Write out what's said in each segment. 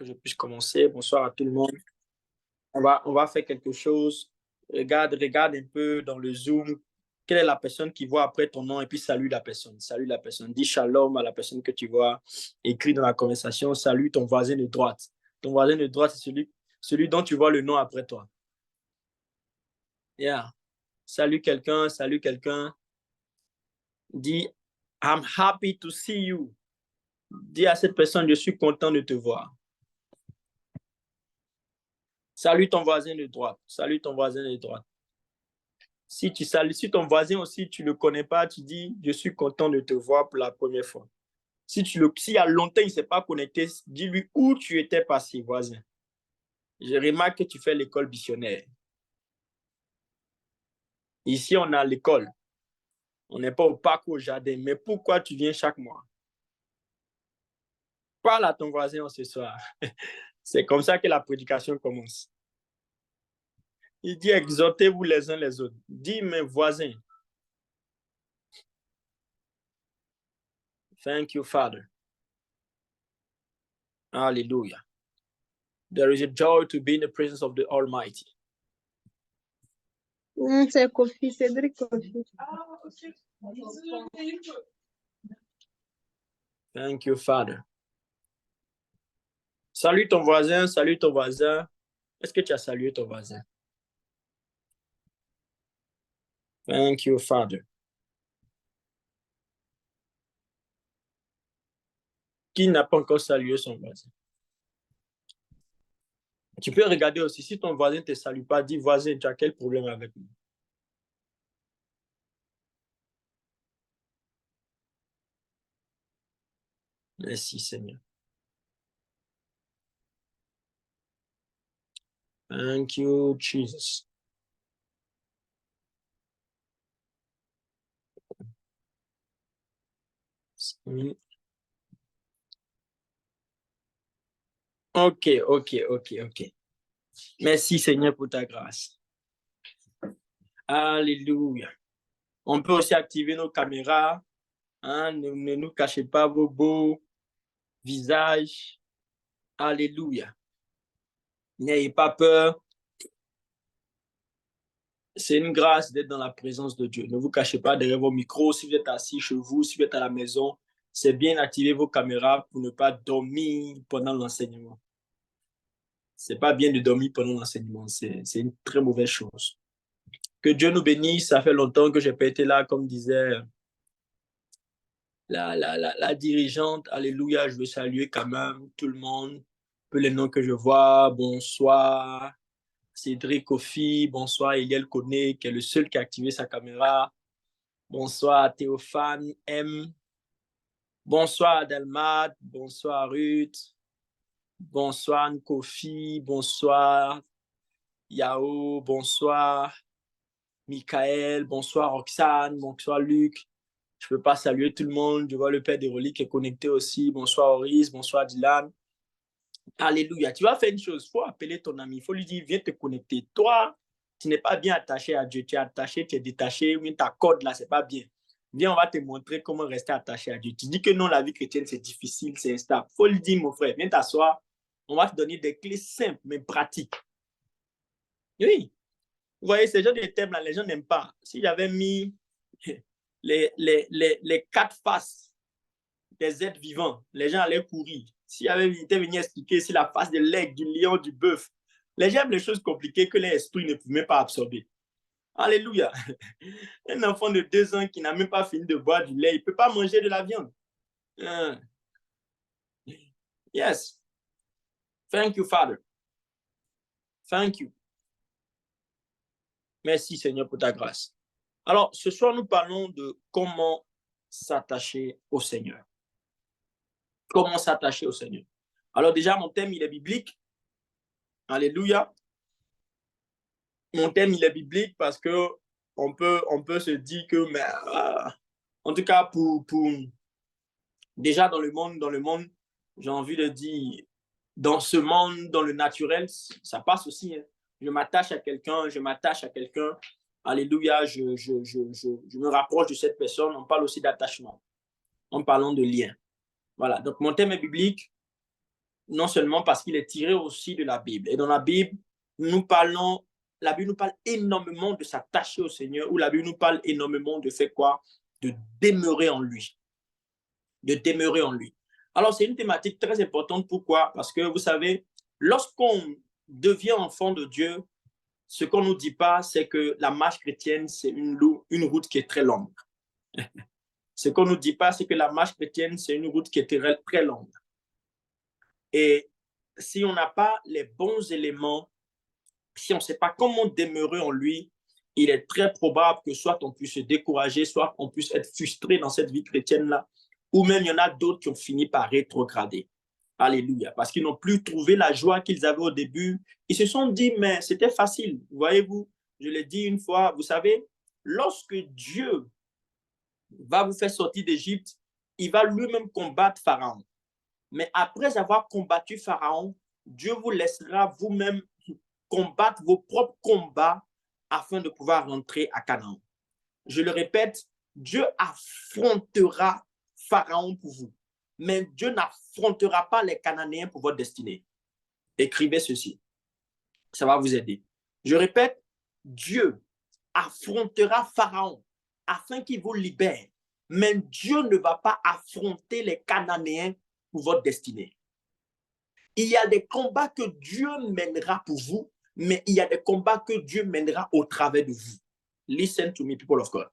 que je puisse commencer. Bonsoir à tout le monde. On va faire quelque chose. Regarde un peu dans le Zoom. Quelle est la personne qui voit après ton nom et puis salue la personne. Salue la personne. Dis shalom à la personne que tu vois. Écris dans la conversation. Salue ton voisin de droite. Ton voisin de droite, c'est celui dont tu vois le nom après toi. Yeah. Salue quelqu'un. Salue quelqu'un. Dis, I'm happy to see you. Dis à cette personne, je suis content de te voir. Salue ton voisin de droite. Salue ton voisin de droite. Si tu salues, si ton voisin aussi, tu ne le connais pas, tu dis, je suis content de te voir pour la première fois. S'il y a longtemps, il ne s'est pas connecté, dis-lui où tu étais passé, voisin. Je remarque que tu fais l'école missionnaire. Ici, on a l'école. On n'est pas au parc ou au jardin. Mais pourquoi tu viens chaque mois? Parle à ton voisin ce soir. C'est comme ça que la prédication commence. Il dit, exhortez-vous les uns les autres. Dis, mes voisins. Thank you, Father. Hallelujah. There is a joy to be in the presence of the Almighty. C'est Kofi, Cédric Kofi. Thank you, Father. Salue ton voisin, salue ton voisin. Est-ce que tu as salué ton voisin? Thank you, Father. Qui n'a pas encore salué son voisin? Tu peux regarder aussi, si ton voisin ne te salue pas, dis voisin, tu as quel problème avec moi? Merci, Seigneur. Thank you, Jesus. OK. Merci, Seigneur, pour ta grâce. Alléluia. On peut aussi activer nos caméras. Hein? Ne nous cachez pas vos beaux visages. Alléluia. N'ayez pas peur. C'est une grâce d'être dans la présence de Dieu. Ne vous cachez pas derrière vos micros. Si vous êtes assis chez vous, si vous êtes à la maison, c'est bien d'activer vos caméras pour ne pas dormir pendant l'enseignement. C'est pas bien de dormir pendant l'enseignement. C'est une très mauvaise chose. Que Dieu nous bénisse. Ça fait longtemps que je n'ai pas été là, comme disait la dirigeante. Alléluia, je veux saluer quand même tout le monde. Peu les noms que je vois. Bonsoir. Cédric Kofi, bonsoir Eliel Koné, qui est le seul qui a activé sa caméra. Bonsoir Théophane M. Bonsoir Adelmat, bonsoir Ruth. Bonsoir Kofi, bonsoir Yao, bonsoir Michael, bonsoir Roxane, bonsoir Luc. Je ne peux pas saluer tout le monde. Je vois le père d'Érolique qui est connecté aussi. Bonsoir Horis, bonsoir Dylan. Alléluia. Tu vas faire une chose. Il faut appeler ton ami. Il faut lui dire, viens te connecter. Toi, tu n'es pas bien attaché à Dieu. Tu es attaché, tu es détaché. Oui, ta corde là, ce n'est pas bien. Viens, on va te montrer comment rester attaché à Dieu. Tu dis que non, la vie chrétienne, c'est difficile, c'est instable. Il faut lui dire, mon frère, viens t'asseoir. On va te donner des clés simples, mais pratiques. Oui. Vous voyez, ces gens de thèmes là, les gens n'aiment pas. Si j'avais mis les 4 faces des êtres vivants, les gens allaient courir. Si avait été venu expliquer si la face de l'aigle, du lion, du bœuf, les gens aiment les choses compliquées que les esprits ne pouvaient pas absorber. Alléluia. Un enfant de 2 ans qui n'a même pas fini de boire du lait, il ne peut pas manger de la viande. Yes. Thank you, Father. Thank you. Merci, Seigneur, pour ta grâce. Alors, ce soir, nous parlons de comment s'attacher au Seigneur. Comment s'attacher au Seigneur. Alors déjà, mon thème, il est biblique. Alléluia. Mon thème, il est biblique parce que on peut se dire que, mais, en tout cas, pour déjà dans le monde, j'ai envie de dire, dans ce monde, dans le naturel, ça passe aussi. Hein. Je m'attache à quelqu'un. Alléluia, je me rapproche de cette personne. On parle aussi d'attachement en parlant de lien. Voilà, donc mon thème est biblique. non seulement parce qu'il est tiré aussi de la Bible. Et dans la Bible, la Bible nous parle énormément de s'attacher au Seigneur, ou la Bible nous parle énormément de faire quoi? De demeurer en lui. De demeurer en lui. Alors, c'est une thématique très importante. Pourquoi? Parce que vous savez, lorsqu'on devient enfant de Dieu, ce qu'on ne nous dit pas, c'est que la marche chrétienne, c'est une route qui est très longue. Ce qu'on ne nous dit pas, c'est que la marche chrétienne, c'est une route qui est très, très longue. Et si on n'a pas les bons éléments, si on ne sait pas comment demeurer en lui, il est très probable que soit on puisse se décourager, soit on puisse être frustré dans cette vie chrétienne-là, ou même il y en a d'autres qui ont fini par rétrograder. Alléluia. Parce qu'ils n'ont plus trouvé la joie qu'ils avaient au début. Ils se sont dit, mais c'était facile. Voyez-vous, je l'ai dit une fois, vous savez, lorsque Dieu va vous faire sortir d'Égypte, il va lui-même combattre Pharaon. Mais après avoir combattu Pharaon, Dieu vous laissera vous-même combattre vos propres combats afin de pouvoir rentrer à Canaan. Je le répète, Dieu affrontera Pharaon pour vous, mais Dieu n'affrontera pas les Cananéens pour votre destinée. Écrivez ceci, ça va vous aider. Je répète, Dieu affrontera Pharaon afin qu'il vous libère, mais Dieu ne va pas affronter les Cananéens pour votre destinée. Il y a des combats que Dieu mènera pour vous, mais il y a des combats que Dieu mènera au travers de vous. Listen to me, people of God.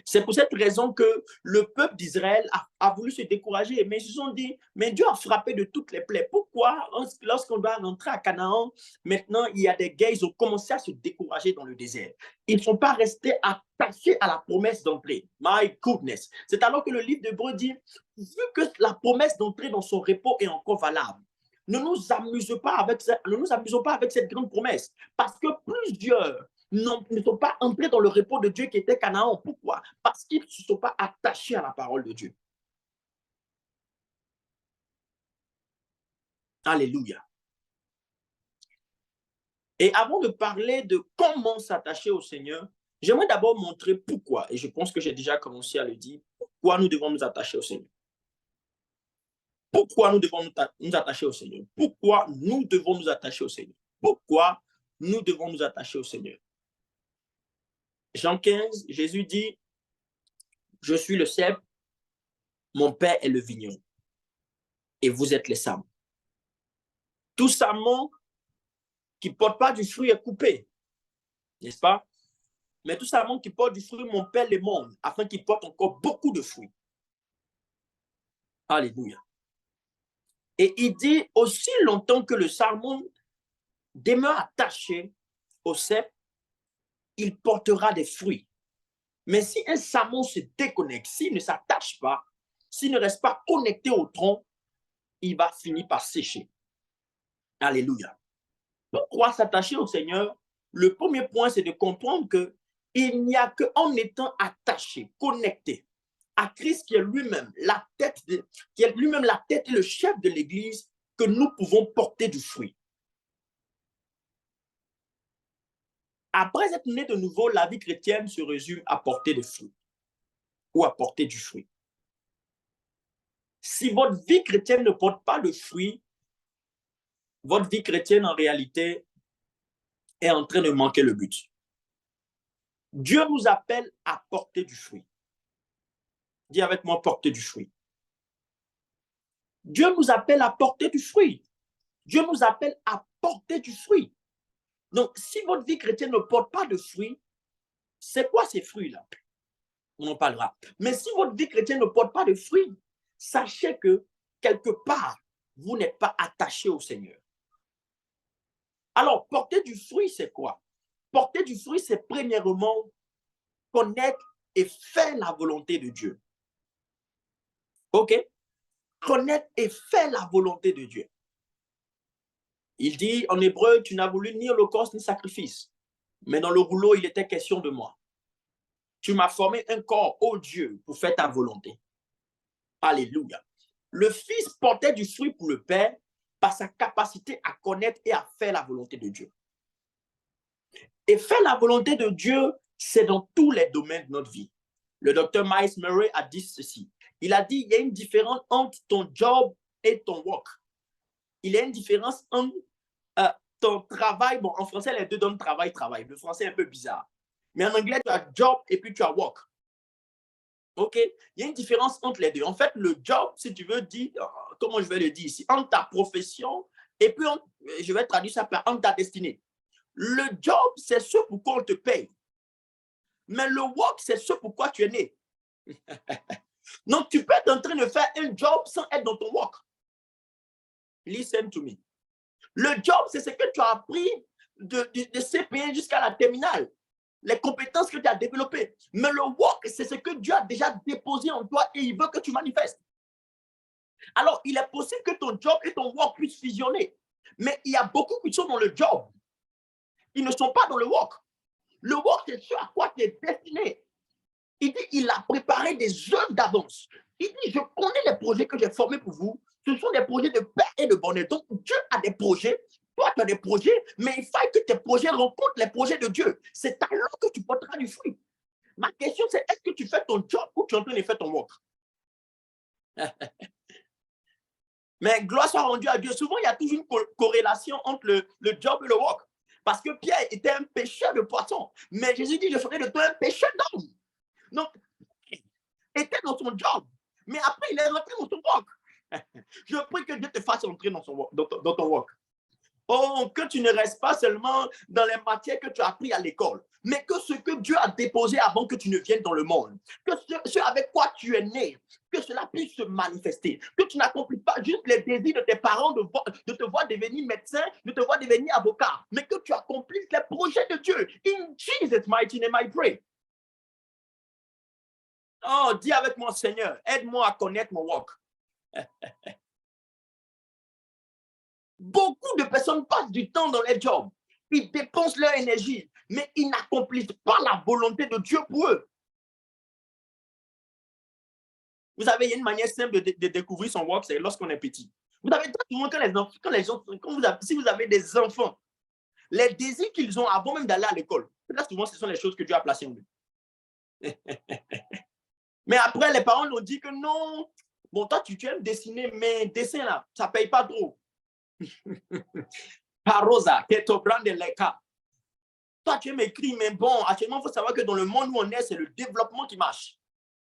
C'est pour cette raison que le peuple d'Israël a voulu se décourager, mais ils se sont dit, mais Dieu a frappé de toutes les plaies. Pourquoi, lorsqu'on doit rentrer à Canaan, maintenant il y a des guerres, ils ont commencé à se décourager dans le désert. Ils ne sont pas restés attachés à la promesse d'entrée. My goodness. C'est alors que le livre d'Hébreux dit, vu que la promesse d'entrer dans son repos est encore valable, ne nous amusons pas avec cette grande promesse, parce que plusieurs ne sont pas entrés dans le repos de Dieu qui était Canaan. Pourquoi? Parce qu'ils ne se sont pas attachés à la parole de Dieu. Alléluia. Et avant de parler de comment s'attacher au Seigneur, j'aimerais d'abord montrer pourquoi, et je pense que j'ai déjà commencé à le dire, pourquoi nous devons nous attacher au Seigneur. Pourquoi nous devons nous attacher au Seigneur? Pourquoi nous devons nous attacher au Seigneur? Pourquoi nous devons nous attacher au Seigneur? Jean 15, Jésus dit, je suis le cep, mon père est le vigneron, et vous êtes les samans. Tout saman qui ne porte pas du fruit est coupé, n'est-ce pas? Mais tout saman qui porte du fruit, mon père les monte, afin qu'il porte encore beaucoup de fruits. Alléluia. Et il dit, aussi longtemps que le saman demeure attaché au cep, il portera des fruits. Mais si un saman se déconnecte, s'il ne s'attache pas, s'il ne reste pas connecté au tronc, il va finir par sécher. Alléluia. Pourquoi s'attacher au Seigneur? Le premier point, c'est de comprendre qu'il n'y a qu'en étant attaché, connecté à Christ qui est lui-même la tête, qui est lui-même la tête et le chef de l'Église, que nous pouvons porter du fruit. Après être né de nouveau, la vie chrétienne se résume à porter des fruits ou à porter du fruit. Si votre vie chrétienne ne porte pas de fruits, votre vie chrétienne en réalité est en train de manquer le but. Dieu nous appelle à porter du fruit. Dis avec moi, porter du fruit. Dieu nous appelle à porter du fruit. Dieu nous appelle à porter du fruit. Donc, si votre vie chrétienne ne porte pas de fruits, c'est quoi ces fruits-là? On en parlera. Mais si votre vie chrétienne ne porte pas de fruits, sachez que quelque part, vous n'êtes pas attaché au Seigneur. Alors, porter du fruit, c'est quoi? Porter du fruit, c'est premièrement connaître et faire la volonté de Dieu. OK? Connaître et faire la volonté de Dieu. Il dit en hébreu, tu n'as voulu ni holocauste ni sacrifice, mais dans le rouleau, il était question de moi. Tu m'as formé un corps, ô Dieu, pour faire ta volonté. Alléluia. Le Fils portait du fruit pour le Père par sa capacité à connaître et à faire la volonté de Dieu. Et faire la volonté de Dieu, c'est dans tous les domaines de notre vie. Le docteur Miles Murray a dit ceci. Il a dit, il y a une différence entre ton job et ton work. il y a une différence entre ton travail. Bon, en français, les deux donnent travail. Le français est un peu bizarre. Mais en anglais, tu as job et puis tu as work. OK? Il y a une différence entre les deux. En fait, le job, si tu veux dire, comment je vais le dire ici, entre ta profession et puis, je vais traduire ça par entre ta destinée. Le job, c'est ce pourquoi on te paye. Mais le work, c'est ce pourquoi tu es né. Donc, tu peux être en train de faire un job sans être dans ton work. Listen to me. Le job, c'est ce que tu as appris de CP1 jusqu'à la terminale. Les compétences que tu as développées. Mais le work, c'est ce que Dieu a déjà déposé en toi et il veut que tu manifestes. Alors, il est possible que ton job et ton work puissent fusionner. Mais il y a beaucoup qui sont dans le job. Ils ne sont pas dans le work. Le work, c'est ce à quoi tu es destiné. Il dit, il a préparé des œuvres d'avance. Il dit, je connais les projets que j'ai formés pour vous. Ce sont des projets de paix et de bonheur. Donc, Dieu a des projets. Toi, tu as des projets, mais il faut que tes projets rencontrent les projets de Dieu. C'est alors que tu porteras du fruit. Ma question, c'est est-ce que tu fais ton job ou tu es en train de faire ton work? Mais gloire soit rendue à Dieu. Souvent, il y a toujours une corrélation entre le job et le work. Parce que Pierre était un pêcheur de poissons. Mais Jésus dit, je ferai de toi un pêcheur d'hommes. Donc, il était dans son job. Mais après, il est rentré dans son work. Je prie que Dieu te fasse entrer dans ton work. Oh, que tu ne restes pas seulement dans les matières que tu as appris à l'école, mais que ce que Dieu a déposé avant que tu ne viennes dans le monde, que ce avec quoi tu es né, que cela puisse se manifester, que tu n'accomplis pas juste les désirs de tes parents de te voir devenir médecin, de te voir devenir avocat, mais que tu accomplisses les projets de Dieu. In Jesus' mighty name I pray. Oh, dis avec moi, Seigneur, aide-moi à connaître mon work. Beaucoup de personnes passent du temps dans les jobs. Ils dépensent leur énergie, mais ils n'accomplissent pas la volonté de Dieu pour eux. Vous savez, il y a une manière simple de découvrir son work, c'est lorsqu'on est petit. Vous savez, si vous avez des enfants, les désirs qu'ils ont avant même d'aller à l'école, là, souvent, ce sont les choses que Dieu a placées en eux. Mais après, les parents nous dit que non, bon, toi, tu aimes dessiner, mais dessin là, ça ne paye pas trop. Parosa, Ketobran de Leka. Toi, tu aimes écrire, mais bon, actuellement, il faut savoir que dans le monde où on est, c'est le développement qui marche.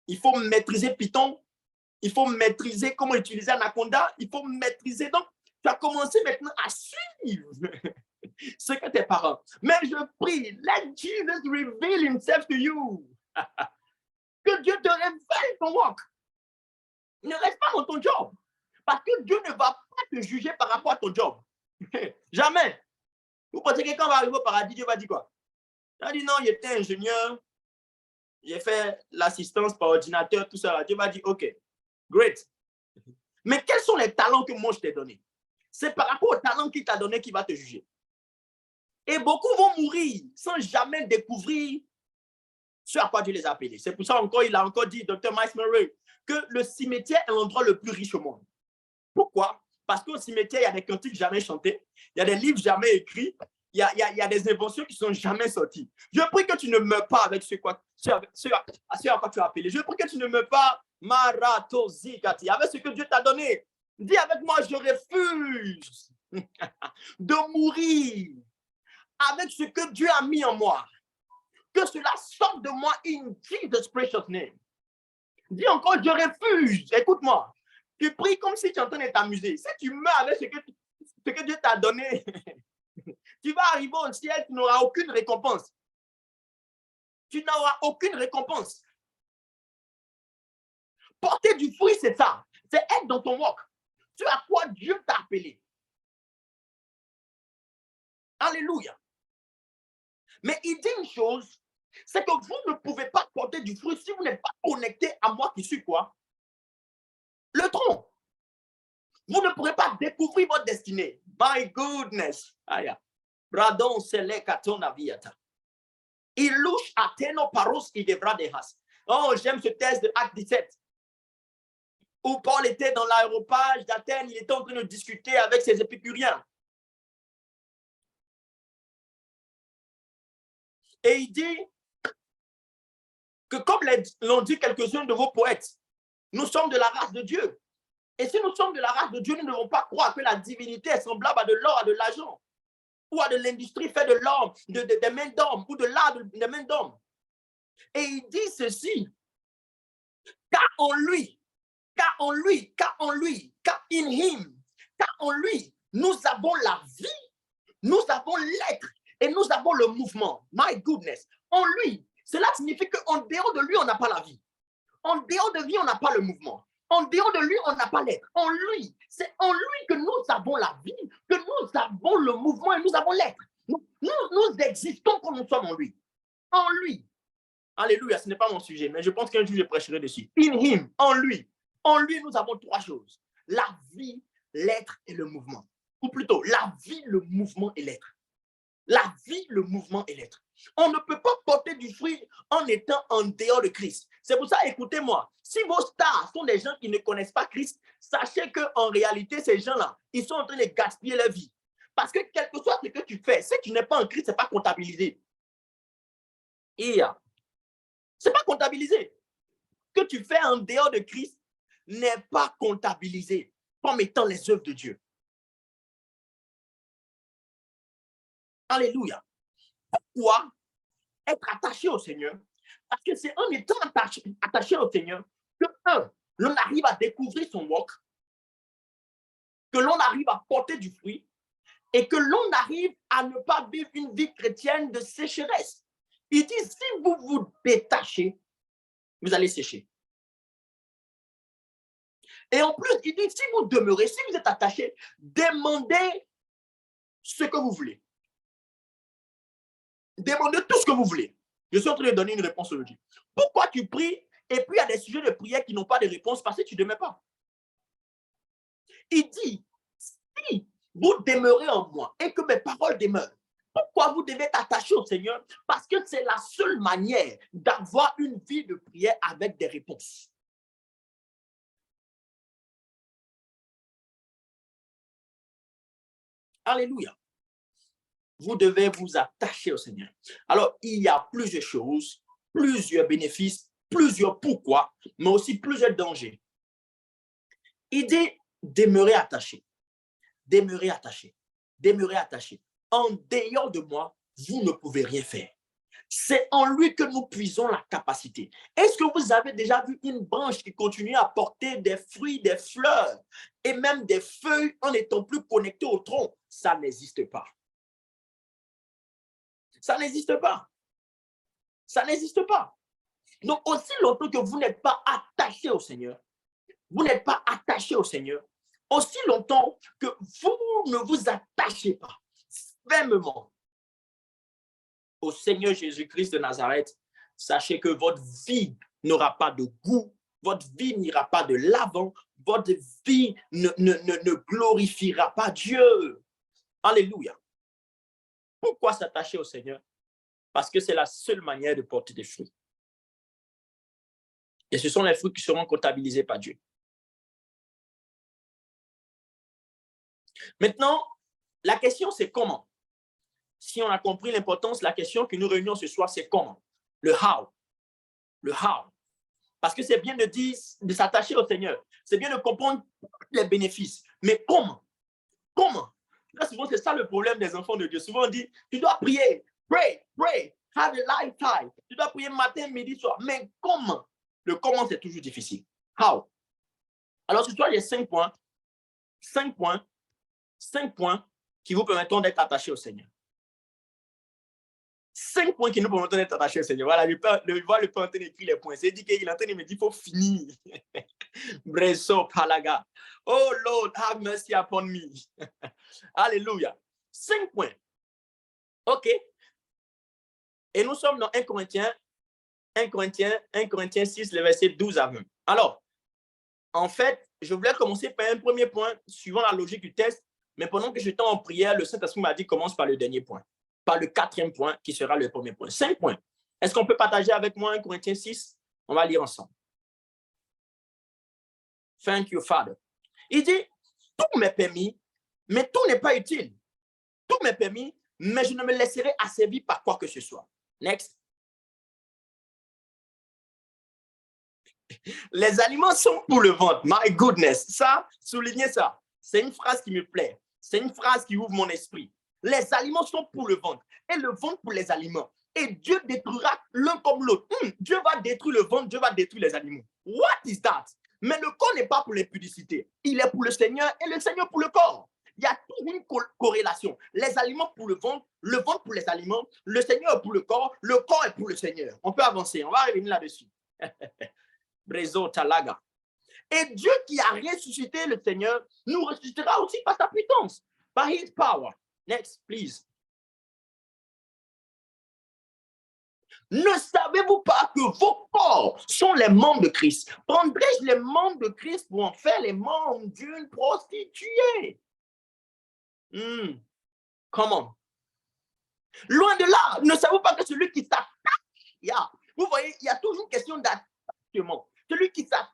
Il faut maîtriser Python, il faut maîtriser comment utiliser Anaconda, il faut maîtriser. Donc, tu as commencé maintenant à suivre ce que tes parents. Mais je prie, let Jesus reveal himself to you. Que Dieu te révèle ton work. Ne reste pas dans ton job. Parce que Dieu ne va pas te juger par rapport à ton job. Jamais. Vous pensez que quand on va arriver au paradis, Dieu va dire quoi? Il va dire non, il était ingénieur, j'ai fait l'assistance par ordinateur, tout ça. Dieu va dire OK, great. Mais quels sont les talents que moi je t'ai donnés? C'est par rapport aux talents qu'il t'a donné qu'il va te juger. Et beaucoup vont mourir sans jamais découvrir ce à quoi Dieu les a appelés. C'est pour ça encore, il a encore dit, Dr. Miles Murray, que le cimetière est l'endroit le plus riche au monde. Pourquoi? Parce qu'au cimetière, il y a des cantiques jamais chantés, il y a des livres jamais écrits, il y a des inventions qui ne sont jamais sorties. Je prie que tu ne meurs pas avec ce à quoi tu as appelé. Je prie que tu ne meurs pas maratozikati, avec ce que Dieu t'a donné. Dis avec moi, je refuse de mourir avec ce que Dieu a mis en moi. Que cela sorte de moi in Jesus' precious name. Dis encore, je refuse. Écoute-moi. Tu pries comme si tu es en train de t'amuser. Si tu meurs avec ce que Dieu t'a donné, tu vas arriver au ciel, tu n'auras aucune récompense. Tu n'auras aucune récompense. Porter du fruit, c'est ça. C'est être dans ton work. Tu as quoi Dieu t'a appelé. Alléluia. Mais il dit une chose, c'est que vous ne pouvez pas porter du fruit si vous n'êtes pas connecté à moi qui suis quoi? Le tronc. Vous ne pourrez pas découvrir votre destinée. My goodness. Bradon sele katona viata. Ilush ateno paros il devra dehas. Oh, j'aime ce texte de Acte 17. Où Paul était dans l'aéropage d'Athènes, il était en train de discuter avec ses épicuriens. Et il dit que comme l'ont dit quelques-uns de vos poètes, nous sommes de la race de Dieu. Et si nous sommes de la race de Dieu, nous ne devons pas croire que la divinité est semblable à de l'or, à de l'argent, ou à de l'industrie faite de l'or, des mains d'hommes, ou de l'art des mains d'hommes. Et il dit ceci, car en lui, nous avons la vie, nous avons l'être et nous avons le mouvement. My goodness. En lui, cela signifie qu'en dehors de lui, on n'a pas la vie. En dehors de lui, on n'a pas le mouvement. En dehors de lui, on n'a pas l'être. En lui, c'est en lui que nous avons la vie, que nous avons le mouvement et nous avons l'être. Nous existons comme nous sommes en lui. En lui. Alléluia, ce n'est pas mon sujet, mais je pense qu'un jour je prêcherai dessus. In him, en lui. En lui, nous avons trois choses. La vie, l'être et le mouvement. Ou plutôt, la vie, le mouvement et l'être. La vie, le mouvement et l'être. On ne peut pas porter du fruit en étant en dehors de Christ. C'est pour ça, écoutez-moi, si vos stars sont des gens qui ne connaissent pas Christ, sachez qu'en réalité, ces gens-là, ils sont en train de gaspiller leur vie. Parce que quel que soit ce que tu fais, si tu n'es pas en Christ, ce n'est pas comptabilisé. Ce n'est pas comptabilisé. Ce que tu fais en dehors de Christ n'est pas comptabilisé comme étant les œuvres de Dieu. Alléluia. Pourquoi être attaché au Seigneur? Parce que c'est en étant attaché au Seigneur que, l'on arrive à découvrir son work, que l'on arrive à porter du fruit et que l'on arrive à ne pas vivre une vie chrétienne de sécheresse. Il dit, si vous vous détachez, vous allez sécher. Et en plus, il dit, si vous demeurez, si vous êtes attaché, demandez ce que vous voulez. Demandez tout ce que vous voulez. Je suis en train de donner une réponse aujourd'hui. Pourquoi tu pries et puis il y a des sujets de prière qui n'ont pas de réponse parce que tu ne demeures pas? Il dit, si vous demeurez en moi et que mes paroles demeurent, pourquoi vous devez être attaché au Seigneur? Parce que c'est la seule manière d'avoir une vie de prière avec des réponses. Alléluia. Vous devez vous attacher au Seigneur. Alors, il y a plusieurs choses, plusieurs bénéfices, plusieurs pourquoi, mais aussi plusieurs dangers. Il dit, demeurez attaché, demeurez attaché, demeurez attaché. En dehors de moi, vous ne pouvez rien faire. C'est en lui que nous puisons la capacité. Est-ce que vous avez déjà vu une branche qui continue à porter des fruits, des fleurs et même des feuilles en n'étant plus connectée au tronc? Ça n'existe pas. Ça n'existe pas. Ça n'existe pas. Donc, aussi longtemps que vous n'êtes pas attaché au Seigneur, vous n'êtes pas attaché au Seigneur, aussi longtemps que vous ne vous attachez pas fermement au Seigneur Jésus-Christ de Nazareth, sachez que votre vie n'aura pas de goût, votre vie n'ira pas de l'avant, votre vie ne glorifiera pas Dieu. Alléluia. Pourquoi s'attacher au Seigneur? Parce que c'est la seule manière de porter des fruits. Et ce sont les fruits qui seront comptabilisés par Dieu. Maintenant, la question c'est comment? Si on a compris l'importance, la question que nous réunissons ce soir, c'est comment? Le how. Le how. Parce que c'est bien de dire, de s'attacher au Seigneur. C'est bien de comprendre les bénéfices. Mais comment? Comment? Là, souvent, c'est ça le problème des enfants de Dieu. Souvent, on dit, tu dois prier. Pray, pray. Have a lifetime. Tu dois prier matin, midi, soir. Mais comment? Le comment, c'est toujours difficile. How? Alors, ce soir, il y a 5 points. 5 points qui vous permettront d'être attachés au Seigneur. 5 points qui nous permettront d'être attachés au Seigneur. Voilà, le Père en train d'écrire les points. C'est dit qu'il est en train de me dire qu'il faut finir. Breso palaga. Oh Lord, have mercy upon me. Alléluia. 5 points. OK. Et nous sommes dans 1 Corinthiens 6, le verset 12 à 20. Alors, en fait, je voulais commencer par un premier point, suivant la logique du texte, mais pendant que j'étais en prière, le Saint-Esprit m'a dit commence par le dernier point, par le 4e point, qui sera le premier point. 5 points. Est-ce qu'on peut partager avec moi 1 Corinthiens 6? On va lire ensemble. Thank you, Father. Il dit, tout m'est permis, mais tout n'est pas utile. Tout m'est permis, mais je ne me laisserai asservir par quoi que ce soit. Next. Les aliments sont pour le ventre. My goodness. Ça, soulignez ça. C'est une phrase qui me plaît. C'est une phrase qui ouvre mon esprit. Les aliments sont pour le ventre et le ventre pour les aliments. Et Dieu détruira l'un comme l'autre. Dieu va détruire le ventre, Dieu va détruire les animaux. What is that? Mais le corps n'est pas pour l'impudicité. Il est pour le Seigneur et le Seigneur pour le corps. Il y a toute une corrélation. Les aliments pour le ventre pour les aliments, le Seigneur pour le corps est pour le Seigneur. On peut avancer, on va revenir là-dessus. Brezo Talaga. Et Dieu qui a ressuscité le Seigneur nous ressuscitera aussi par sa puissance, par his power. Next, please. Ne savez-vous pas que vos corps sont les membres de Christ? Prendrais-je les membres de Christ pour en faire les membres d'une prostituée? Comment? Loin de là, ne savez-vous pas que celui qui s'attache, vous voyez, il y a toujours une question d'attachement. Celui qui s'attache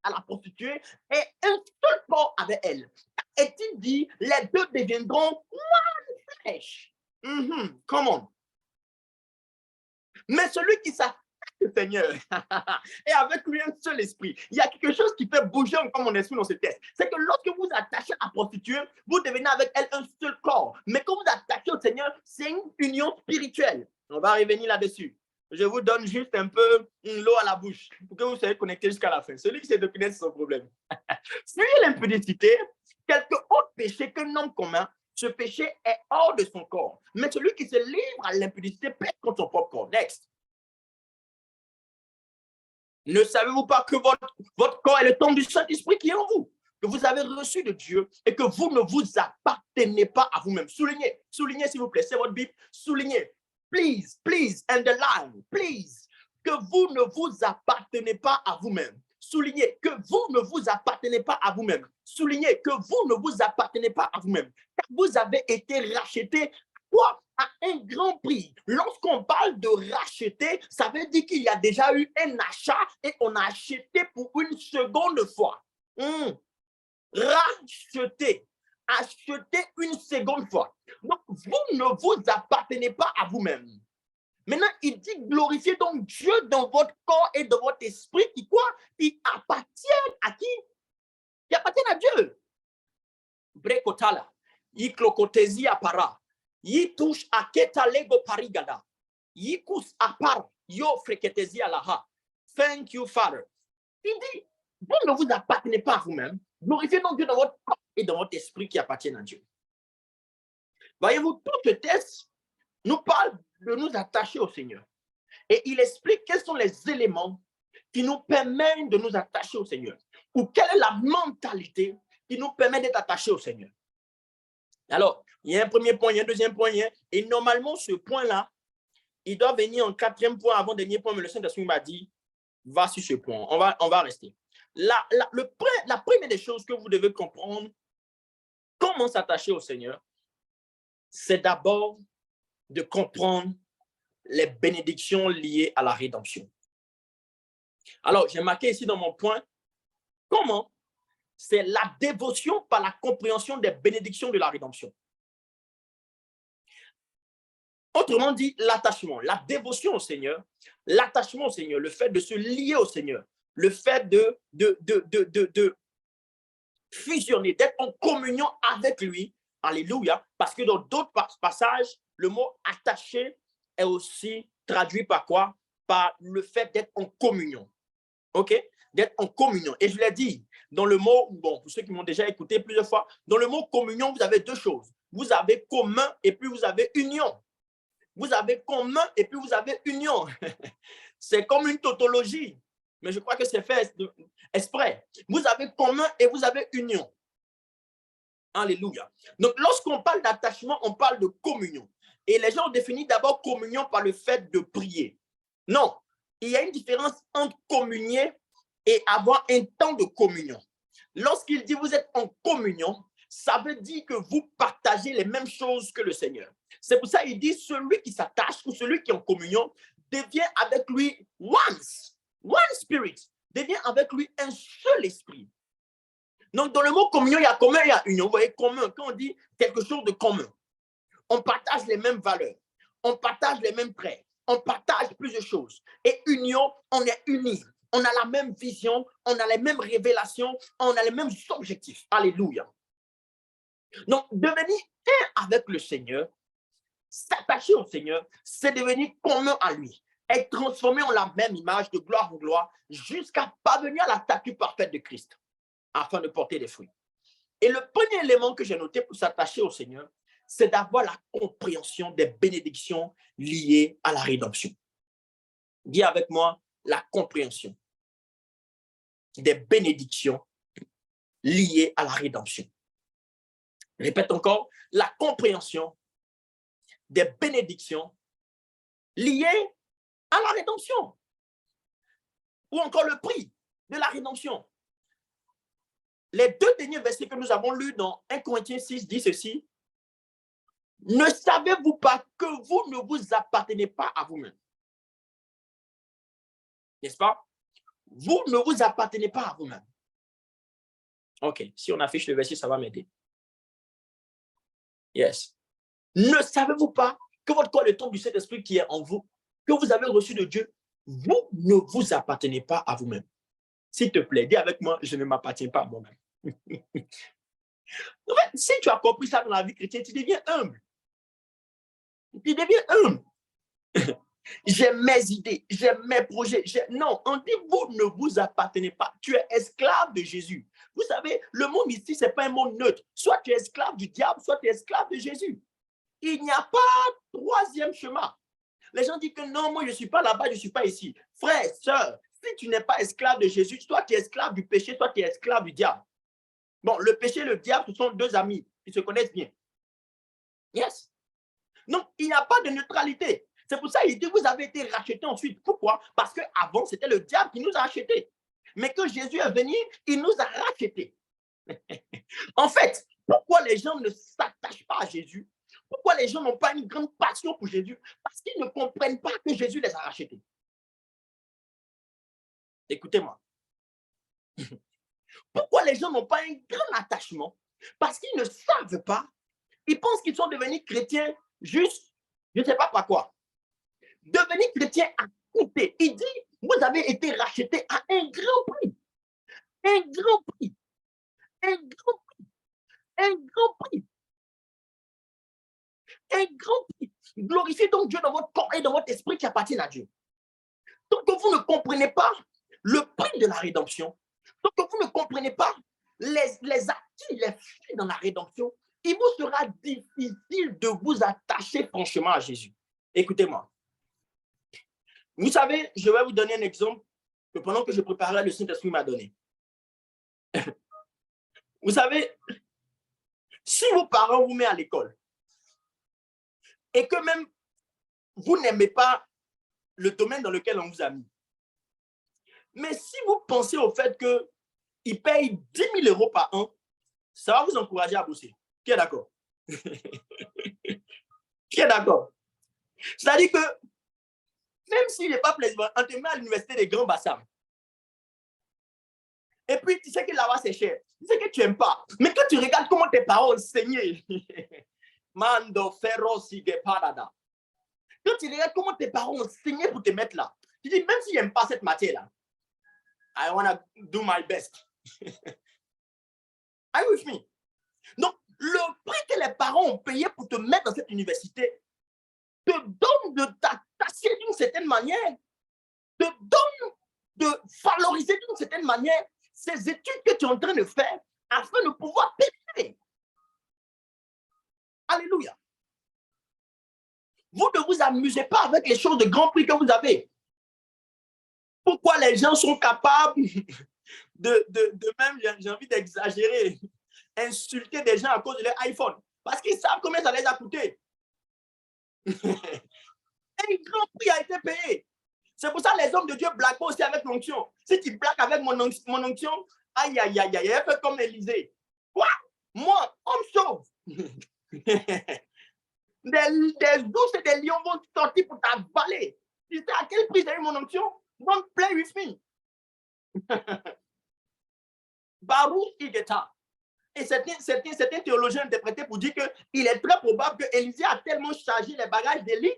à la prostituée est un seul corps avec elle. Est-il dit, les deux deviendront one flesh? Comment? Mais celui qui s'attache au Seigneur et avec lui un seul esprit, il y a quelque chose qui fait bouger encore mon esprit dans ce texte. C'est que lorsque vous attachez à la prostituée, vous devenez avec elle un seul corps. Mais quand vous attachez au Seigneur, c'est une union spirituelle. On va revenir là-dessus. Je vous donne juste un peu l'eau à la bouche pour que vous soyez connectés jusqu'à la fin. Celui qui sait de connaître son problème. Fuyez l'impudicité, quelque autre péché qu'un homme commun, ce péché est hors de son corps. Mais celui qui se livre à l'impudicité pèse contre son propre corps. Next. Ne savez-vous pas que votre corps est le temple du Saint-Esprit qui est en vous, que vous avez reçu de Dieu et que vous ne vous appartenez pas à vous-même? Soulignez, soulignez s'il vous plaît, c'est votre Bible, soulignez. Please, please, underline, please, que vous ne vous appartenez pas à vous-même. Soulignez que vous ne vous appartenez pas à vous-même. Soulignez que vous ne vous appartenez pas à vous-même. Car vous avez été racheté quoi? À un grand prix. Lorsqu'on parle de racheter, ça veut dire qu'il y a déjà eu un achat et on a acheté pour une seconde fois. Racheter. Acheter une seconde fois. Donc, vous ne vous appartenez pas à vous-même. Maintenant, il dit glorifiez donc Dieu dans votre corps et dans votre esprit qui quoi? Qui appartiennent à qui? Qui appartiennent à Dieu. Brekotala. Iklokotezi apara. Yi touche à ketalego parigada. Yi kus apar. Yo freketezi alaha. Thank you, Father. Il dit, vous ne vous appartenez pas à vous-même. Glorifiez donc Dieu dans votre corps et dans votre esprit qui appartiennent à Dieu. Voyez-vous, tout ce texte nous parle de nous attacher au Seigneur. Et il explique quels sont les éléments qui nous permettent de nous attacher au Seigneur. Ou quelle est la mentalité qui nous permet d'être attachés au Seigneur. Alors, il y a un premier point, il y a un deuxième point, et normalement, ce point-là, il doit venir en quatrième point, avant-dernier point, mais le Saint-Esprit m'a dit, va sur ce point, on va rester. La première des choses que vous devez comprendre, comment s'attacher au Seigneur, c'est d'abord de comprendre les bénédictions liées à la rédemption. Alors, j'ai marqué ici dans mon point, comment? C'est la dévotion par la compréhension des bénédictions de la rédemption. Autrement dit, l'attachement, la dévotion au Seigneur, l'attachement au Seigneur, le fait de se lier au Seigneur, le fait de fusionner, d'être en communion avec lui. Alléluia. Parce que dans d'autres passages, le mot attaché est aussi traduit par quoi? Par le fait d'être en communion. OK? D'être en communion. Et je l'ai dit, dans le mot, bon, pour ceux qui m'ont déjà écouté plusieurs fois, dans le mot communion, vous avez deux choses. Vous avez commun et puis vous avez union. Vous avez commun et puis vous avez union. C'est comme une tautologie, mais je crois que c'est fait exprès. Vous avez commun et vous avez union. Alléluia. Donc, lorsqu'on parle d'attachement, on parle de communion. Et les gens définissent d'abord communion par le fait de prier. Non, il y a une différence entre communier et avoir un temps de communion. Lorsqu'il dit vous êtes en communion, ça veut dire que vous partagez les mêmes choses que le Seigneur. C'est pour ça qu'il dit celui qui s'attache ou celui qui est en communion devient avec lui one spirit, devient avec lui un seul esprit. Donc, dans le mot communion, il y a commun, il y a union. Vous voyez, commun, quand on dit quelque chose de commun, on partage les mêmes valeurs, on partage les mêmes traits, on partage plusieurs choses. Et union, on est unis. on a la même vision, on a les mêmes révélations, on a les mêmes objectifs. Alléluia. Donc, devenir un avec le Seigneur, s'attacher au Seigneur, c'est devenir commun à lui, être transformé en la même image de gloire en gloire jusqu'à parvenir à la stature parfaite de Christ, afin de porter des fruits. Et le premier élément que j'ai noté pour s'attacher au Seigneur, c'est d'avoir la compréhension des bénédictions liées à la rédemption. Dis avec moi, la compréhension des bénédictions liées à la rédemption. Répète encore, la compréhension des bénédictions liées à la rédemption. Ou encore le prix de la rédemption. Les deux derniers versets que nous avons lus dans 1 Corinthiens 6 disent ceci. Ne savez-vous pas que vous ne vous appartenez pas à vous-même? N'est-ce pas? Vous ne vous appartenez pas à vous-même. Ok, si on affiche le verset, ça va m'aider. Yes. Ne savez-vous pas que votre corps est le temple du Saint-Esprit qui est en vous, que vous avez reçu de Dieu? Vous ne vous appartenez pas à vous-même. S'il te plaît, dis avec moi, je ne m'appartiens pas à moi-même. En fait, si tu as compris ça dans la vie chrétienne, tu deviens humble. Tu deviens humble. J'ai mes idées, j'ai mes projets. Non, on dit vous ne vous appartenez pas. Tu es esclave de Jésus. Vous savez, le monde ici, ce n'est pas un monde neutre. Soit tu es esclave du diable, soit tu es esclave de Jésus. Il n'y a pas troisième chemin. Les gens disent que non, moi je ne suis pas là-bas, je ne suis pas ici. Frère, sœur, si tu n'es pas esclave de Jésus, soit tu es esclave du péché, soit tu es esclave du diable. Bon, le péché et le diable, ce sont deux amis qui se connaissent bien. Yes. Donc, il n'y a pas de neutralité. C'est pour ça qu'il dit, vous avez été rachetés ensuite. Pourquoi? Parce qu'avant, c'était le diable qui nous a rachetés. Mais quand Jésus est venu, il nous a rachetés. En fait, pourquoi les gens ne s'attachent pas à Jésus? Pourquoi les gens n'ont pas une grande passion pour Jésus? Parce qu'ils ne comprennent pas que Jésus les a rachetés. Écoutez-moi. Pourquoi les gens n'ont pas un grand attachement? Parce qu'ils ne savent pas. Ils pensent qu'ils sont devenus chrétiens juste, je ne sais pas par quoi. Devenir chrétien à coûter. Il dit, vous avez été rachetés à un grand prix. Un grand prix. Un grand prix. Un grand prix. Un grand prix. Glorifiez donc Dieu dans votre corps et dans votre esprit qui appartiennent à Dieu. Donc que vous ne comprenez pas le prix de la rédemption, donc que vous ne comprenez pas les acquis, les faits dans la rédemption, il vous sera difficile de vous attacher franchement à Jésus. Écoutez-moi. Vous savez, je vais vous donner un exemple que pendant que je préparais, le Saint-Esprit m'a donné. Vous savez, si vos parents vous mettent à l'école et que même vous n'aimez pas le domaine dans lequel on vous a mis, mais si vous pensez au fait qu'ils payent 10 000 € par an, ça va vous encourager à bosser. Qui est d'accord? Qui est d'accord? C'est-à-dire que même s'il n'est pas plaisant, on te met à l'université des Grands Bassams. Et puis, tu sais que là-bas, c'est cher. Tu sais que tu n'aimes pas. Mais quand tu regardes comment tes parents ont saigné, Mando ferro sigue parada. Quand tu regardes comment tes parents ont saigné pour te mettre là, tu dis, même s'ils n'aiment pas cette matière-là, I want to do my best. Are you with me? Donc, le prix que les parents ont payé pour te mettre dans cette université te donne de t'attacher d'une certaine manière, te donne de valoriser d'une certaine manière ces études que tu es en train de faire afin de pouvoir payer. Alléluia. Vous ne vous amusez pas avec les choses de grand prix que vous avez. Pourquoi les gens sont capables de même, j'ai envie d'exagérer, insulter des gens à cause de leur iPhone? Parce qu'ils savent combien ça les a coûté. Un grand prix a été payé. C'est pour ça que les hommes de Dieu blaguent aussi avec l'onction. Si tu blagues avec mon onction, aïe, aïe, aïe, aïe, elle fait comme Élisée. Quoi? Moi, homme sauve. Des ours et des lions vont sortir pour t'avaler. Tu sais à quel prix j'ai eu mon onction? Don't play with me. Baruch Igeta. Et certains théologiens interprétaient pour dire qu'il est très probable que Élisée a tellement chargé les bagages d'Élie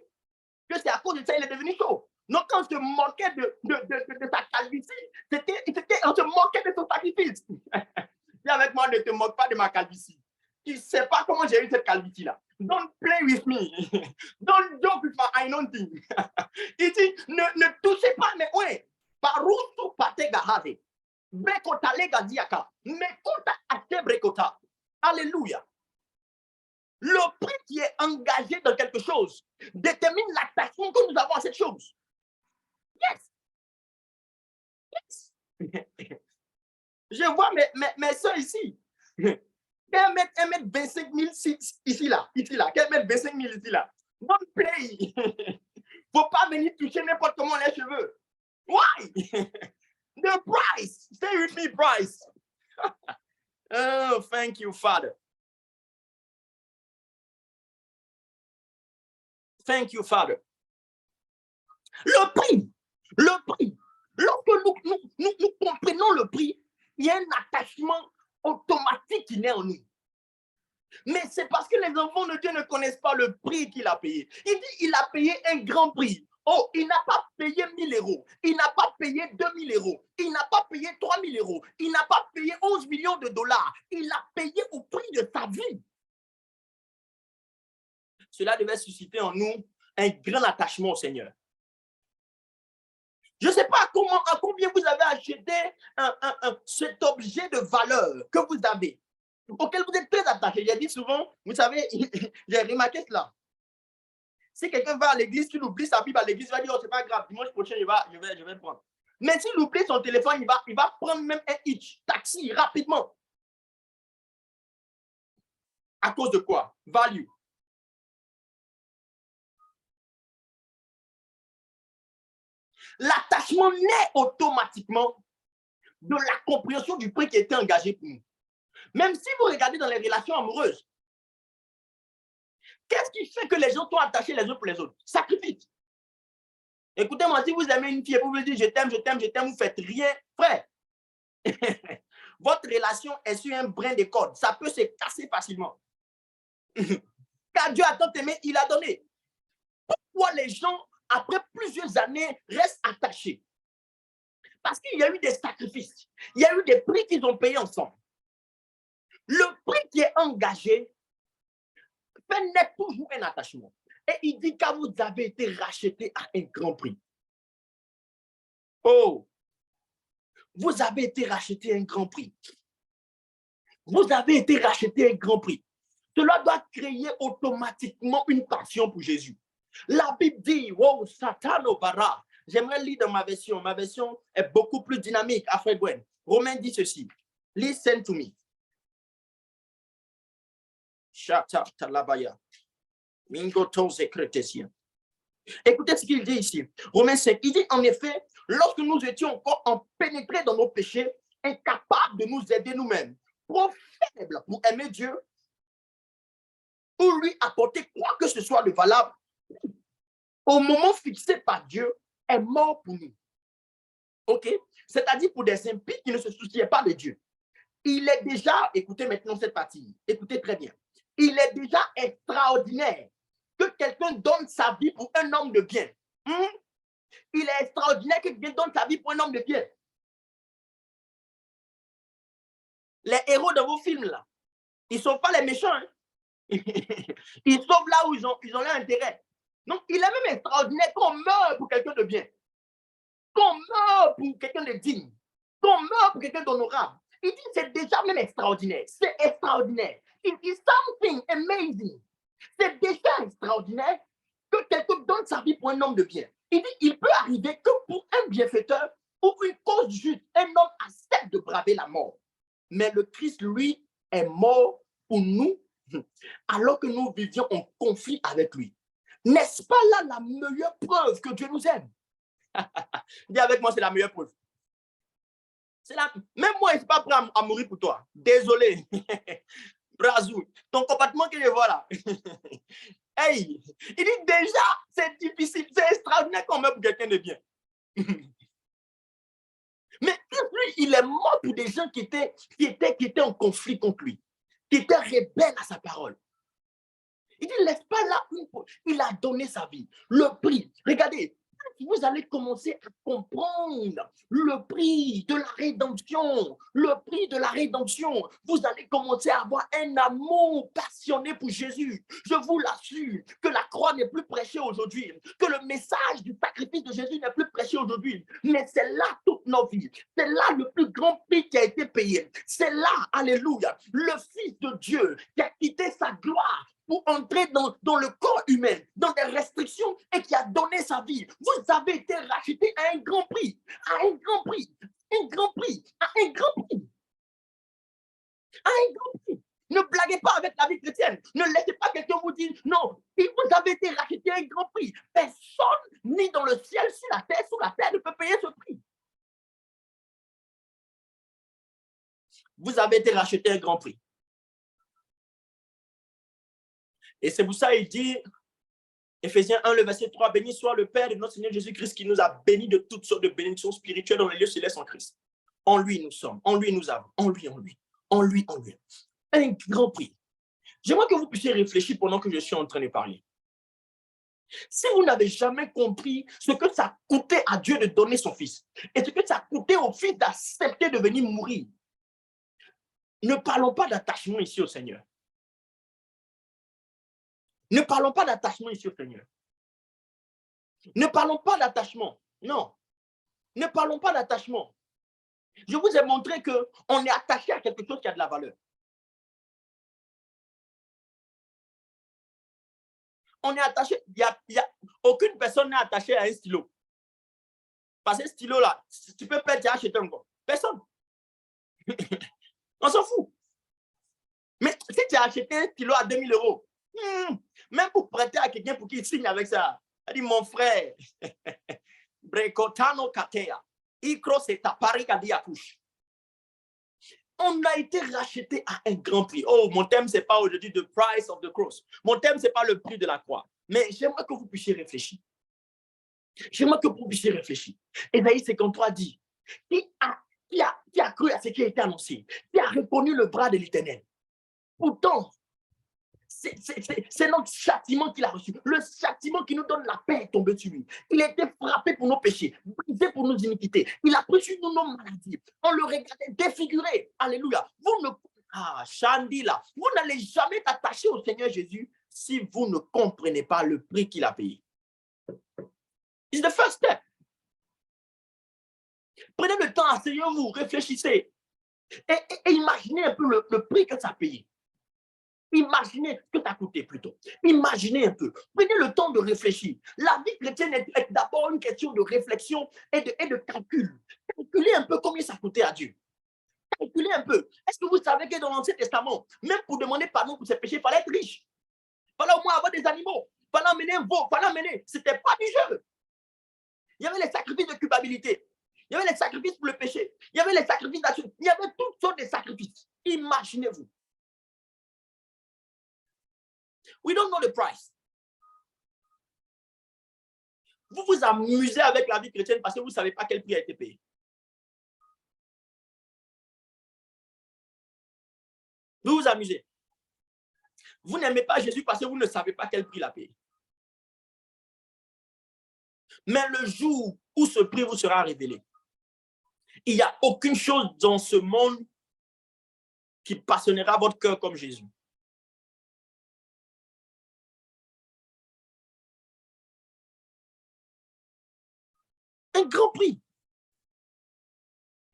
que c'est à cause de ça qu'il est devenu chaud. Donc, quand on se moquait de sa calvitie, on se moquait de son sacrifice. Viens avec moi, ne te moque pas de ma calvitie. Tu ne sais pas comment j'ai eu cette calvitie-là. Don't play with me. Don't joke with my anointing. Il dit, ne touchez pas, mais ouais. Barusu pate gahade. Brekota lega diaka. Mekota ate brekota. Alléluia. Le prix qui est engagé dans quelque chose détermine l'attachement que nous avons à cette chose. Yes. Je vois mes soeurs ici. Qu'elles mettent 1,25 m ici, là. Qu'elles mettent 25 000 ici, là. Don't play. Il ne faut pas venir toucher n'importe comment les cheveux. Why? The price. Stay with me, Bryce. Oh, thank you, Father. Thank you, Father. Le prix. Lorsque nous comprenons le prix, il y a un attachement automatique qui naît en nous. Mais c'est parce que les enfants de Dieu ne connaissent pas le prix qu'il a payé. Il dit qu'il a payé un grand prix. Oh, il n'a pas payé 1 000 euros. Il n'a pas payé 2 000 euros. Il n'a pas payé 3 000 euros. Il n'a pas payé 11 millions de dollars. Il a payé au prix de sa vie. Cela devait susciter en nous un grand attachement au Seigneur. Je ne sais pas à combien vous avez acheté cet objet de valeur que vous avez, auquel vous êtes très attaché. J'ai dit souvent, vous savez, j'ai remarqué cela. Si quelqu'un va à l'église, qu'il oublie sa Bible à l'église, il va dire, oh, c'est pas grave, dimanche prochain, je vais prendre. Mais s'il oublie son téléphone, il va prendre même un hitch, taxi, rapidement. À cause de quoi? Value. L'attachement naît automatiquement de la compréhension du prix qui était engagé pour nous. Même si vous regardez dans les relations amoureuses, qu'est-ce qui fait que les gens sont attachés les uns pour les autres? Sacrifice. Écoutez-moi, si vous aimez une fille et vous vous dites je t'aime, vous ne faites rien, frère. Votre relation est sur un brin de corde. Ça peut se casser facilement. Car Dieu a tant aimé, il a donné. Pourquoi les gens, après plusieurs années, restent attachés? Parce qu'il y a eu des sacrifices. Il y a eu des prix qu'ils ont payés ensemble. Le prix qui est engagé fait naître toujours un attachement. Et il dit que vous avez été racheté à un grand prix. Oh! Vous avez été racheté à un grand prix. Vous avez été racheté à un grand prix. Cela doit créer automatiquement une passion pour Jésus. La Bible dit, wow, Satano bara. J'aimerais lire dans ma version. Ma version est beaucoup plus dynamique. Après Gwen. Romain dit ceci. Listen to me. Chata talabaya. Mingoton secrétesien. Écoutez ce qu'il dit ici. Romains 5. Il dit en effet, lorsque nous étions encore pénétrés dans nos péchés, incapables de nous aider nous-mêmes, trop faibles pour aimer Dieu, ou lui apporter quoi que ce soit de valable, au moment fixé par Dieu, est mort pour nous. OK? C'est-à-dire pour des impies qui ne se souciaient pas de Dieu. Il est déjà, écoutez maintenant cette partie, écoutez très bien, il est déjà extraordinaire que quelqu'un donne sa vie pour un homme de bien. Il est extraordinaire que quelqu'un donne sa vie pour un homme de bien. Les héros de vos films, là, ils ne sont pas les méchants. Hein? Ils sauvent là où ils ont leur intérêt. Donc, il est même extraordinaire qu'on meure pour quelqu'un de bien. Qu'on meure pour quelqu'un de digne. Qu'on meure pour quelqu'un d'honorable. Il dit c'est déjà même extraordinaire. C'est extraordinaire. It is something amazing. C'est déjà extraordinaire que quelqu'un donne sa vie pour un homme de bien. Il dit il peut arriver que pour un bienfaiteur ou une cause juste, un homme accepte de braver la mort. Mais le Christ, lui, est mort pour nous alors que nous vivions en conflit avec lui. N'est-ce pas là la meilleure preuve que Dieu nous aime? Dis avec moi, c'est la meilleure preuve. Même moi, je ne suis pas prêt à mourir pour toi. Désolé. Brazou, ton comportement que je vois là. Hey, il dit déjà, c'est difficile, c'est extraordinaire qu'on meurt pour quelqu'un de bien. Mais lui, il est mort pour des gens qui étaient en conflit contre lui, qui étaient rebelles à sa parole. Il dit, laisse pas là, il a donné sa vie. Le prix, regardez, vous allez commencer à comprendre le prix de la rédemption, le prix de la rédemption, vous allez commencer à avoir un amour passionné pour Jésus. Je vous l'assure que la croix n'est plus prêchée aujourd'hui, que le message du sacrifice de Jésus n'est plus prêché aujourd'hui, mais c'est là toute nos vies. C'est là le plus grand prix qui a été payé. C'est là, alléluia, le Fils de Dieu qui a quitté sa gloire pour entrer dans le corps humain, dans des restrictions et qui a donné sa vie. Vous avez été racheté à un grand prix, à un grand prix, un grand prix, à un grand prix, à un grand prix. Ne blaguez pas avec la vie chrétienne. Ne laissez pas quelqu'un vous dire non. Si vous avez été racheté à un grand prix, personne, ni dans le ciel, sur la terre, ne peut payer ce prix. Vous avez été racheté à un grand prix. Et c'est pour ça qu'il dit, Éphésiens 1, le verset 3, béni soit le Père de notre Seigneur Jésus-Christ qui nous a bénis de toutes sortes de bénédictions spirituelles dans les lieux célestes en Christ. En lui nous sommes, en lui nous avons, en lui. Un grand prix. J'aimerais que vous puissiez réfléchir pendant que je suis en train de parler. Si vous n'avez jamais compris ce que ça coûtait à Dieu de donner son Fils et ce que ça coûtait au Fils d'accepter de venir mourir, ne parlons pas d'attachement ici au Seigneur. Ne parlons pas d'attachement ici au Seigneur. Ne parlons pas d'attachement. Non. Ne parlons pas d'attachement. Je vous ai montré qu'on est attaché à quelque chose qui a de la valeur. On est attaché. Aucune personne n'est attachée à un stylo. Parce que ce stylo-là, si tu peux perdre, tu as acheté encore. Personne. On s'en fout. Mais si tu as acheté un stylo à 2000 €, même pour prêter à quelqu'un pour qu'il signe avec ça, il dit mon frère, Brekotano Katea, Ikro c'est ta parikadi accouche. On a été racheté à un grand prix. Oh, mon thème, ce n'est pas aujourd'hui the price of the cross. Mon thème, ce n'est pas le prix de la croix. Mais j'aimerais que vous puissiez réfléchir. J'aimerais que vous puissiez réfléchir. Ésaïe 53 dit, qui a cru à ce qui a été annoncé, qui a reconnu le bras de l'Éternel. Pourtant, c'est notre châtiment qu'il a reçu. Le châtiment qui nous donne la paix est tombé sur lui. Il a été frappé pour nos péchés, brisé pour nos iniquités. Il a pris sur nous nos maladies. On le regardait défiguré. Alléluia. Chandila, vous n'allez jamais t'attacher au Seigneur Jésus si vous ne comprenez pas le prix qu'il a payé. It's the first step. Prenez le temps, asseyez-vous, réfléchissez. Et imaginez un peu le prix que ça a payé. Imaginez ce que ça a coûté plutôt. Imaginez un peu. Prenez le temps de réfléchir. La vie chrétienne est d'abord une question de réflexion et de calcul. Calculez un peu combien ça coûtait à Dieu. Calculez un peu. Est-ce que vous savez que dans l'Ancien Testament, même pour demander pardon pour ses péchés, il fallait être riche. Il fallait au moins avoir des animaux. Il fallait amener un veau. Il fallait amener. Ce n'était pas du jeu. Il y avait les sacrifices de culpabilité. Il y avait les sacrifices pour le péché. Il y avait les sacrifices d'action. Il y avait toutes sortes de sacrifices. Imaginez-vous. We don't know the price. Vous vous amusez avec la vie chrétienne parce que vous ne savez pas quel prix a été payé. Vous vous amusez. Vous n'aimez pas Jésus parce que vous ne savez pas quel prix il a payé. Mais le jour où ce prix vous sera révélé, il n'y a aucune chose dans ce monde qui passionnera votre cœur comme Jésus. Un grand prix.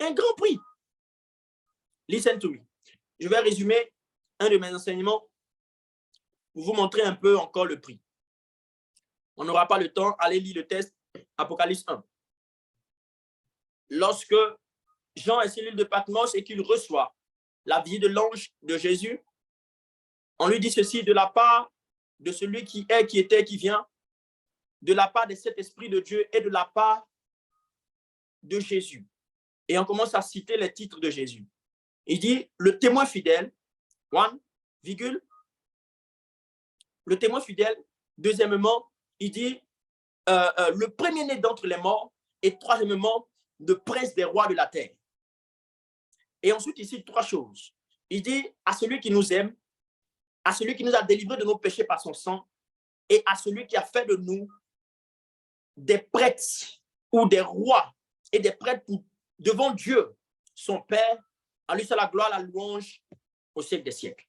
Un grand prix. Listen to me. Je vais résumer un de mes enseignements pour vous montrer un peu encore le prix. On n'aura pas le temps. Allez lire le texte Apocalypse 1. Lorsque Jean est sur l'île de Patmos et qu'il reçoit la visite de l'ange de Jésus, on lui dit ceci de la part de celui qui est, qui était, qui vient, de la part de cet esprit de Dieu et de la part de Jésus. Et on commence à citer les titres de Jésus. Il dit le témoin fidèle, le témoin fidèle. Deuxièmement, il dit le premier-né d'entre les morts. Et troisièmement, le prince des rois de la terre. Et ensuite, il cite trois choses. Il dit à celui qui nous aime, à celui qui nous a délivrés de nos péchés par son sang, et à celui qui a fait de nous des prêtres ou des rois et des prêtres devant Dieu, son Père, à lui soit la gloire, la louange au siècle des siècles.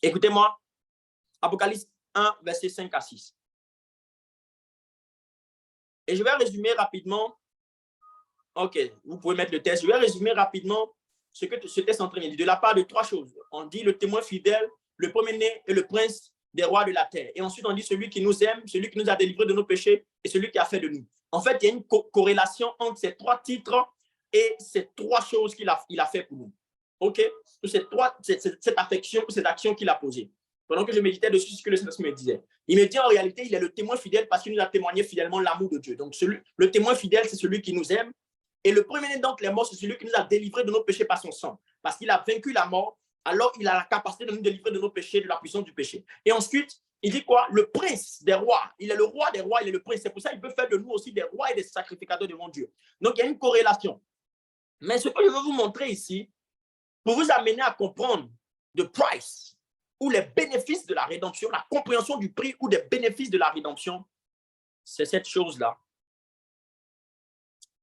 Écoutez-moi, Apocalypse 1, verset 5 à 6. Et je vais résumer rapidement. Ok, vous pouvez mettre le texte. Je vais résumer rapidement ce que ce texte est en train de dire. De la part de trois choses. On dit le témoin fidèle, le premier-né et le prince des rois de la terre. Et ensuite, on dit celui qui nous aime, celui qui nous a délivrés de nos péchés et celui qui a fait de nous. En fait, il y a une corrélation entre ces trois titres et ces trois choses qu'il a fait pour nous. OK? Cette affection, cette action qu'il a posée. Pendant que je méditais dessus, ce que le Saint-Esprit me disait. Il me dit en réalité, il est le témoin fidèle parce qu'il nous a témoigné fidèlement l'amour de Dieu. Donc, le témoin fidèle, c'est celui qui nous aime. Et le premier-né d'entre les morts, c'est celui qui nous a délivrés de nos péchés par son sang. Parce qu'il a vaincu la mort, alors il a la capacité de nous délivrer de nos péchés, de la puissance du péché. Et ensuite, il dit quoi? Le prince des rois. Il est le roi des rois, il est le prince. C'est pour ça qu'il peut faire de nous aussi des rois et des sacrificateurs devant Dieu. Donc, il y a une corrélation. Mais ce que je veux vous montrer ici, pour vous amener à comprendre the price ou les bénéfices de la rédemption, la compréhension du prix ou des bénéfices de la rédemption, c'est cette chose-là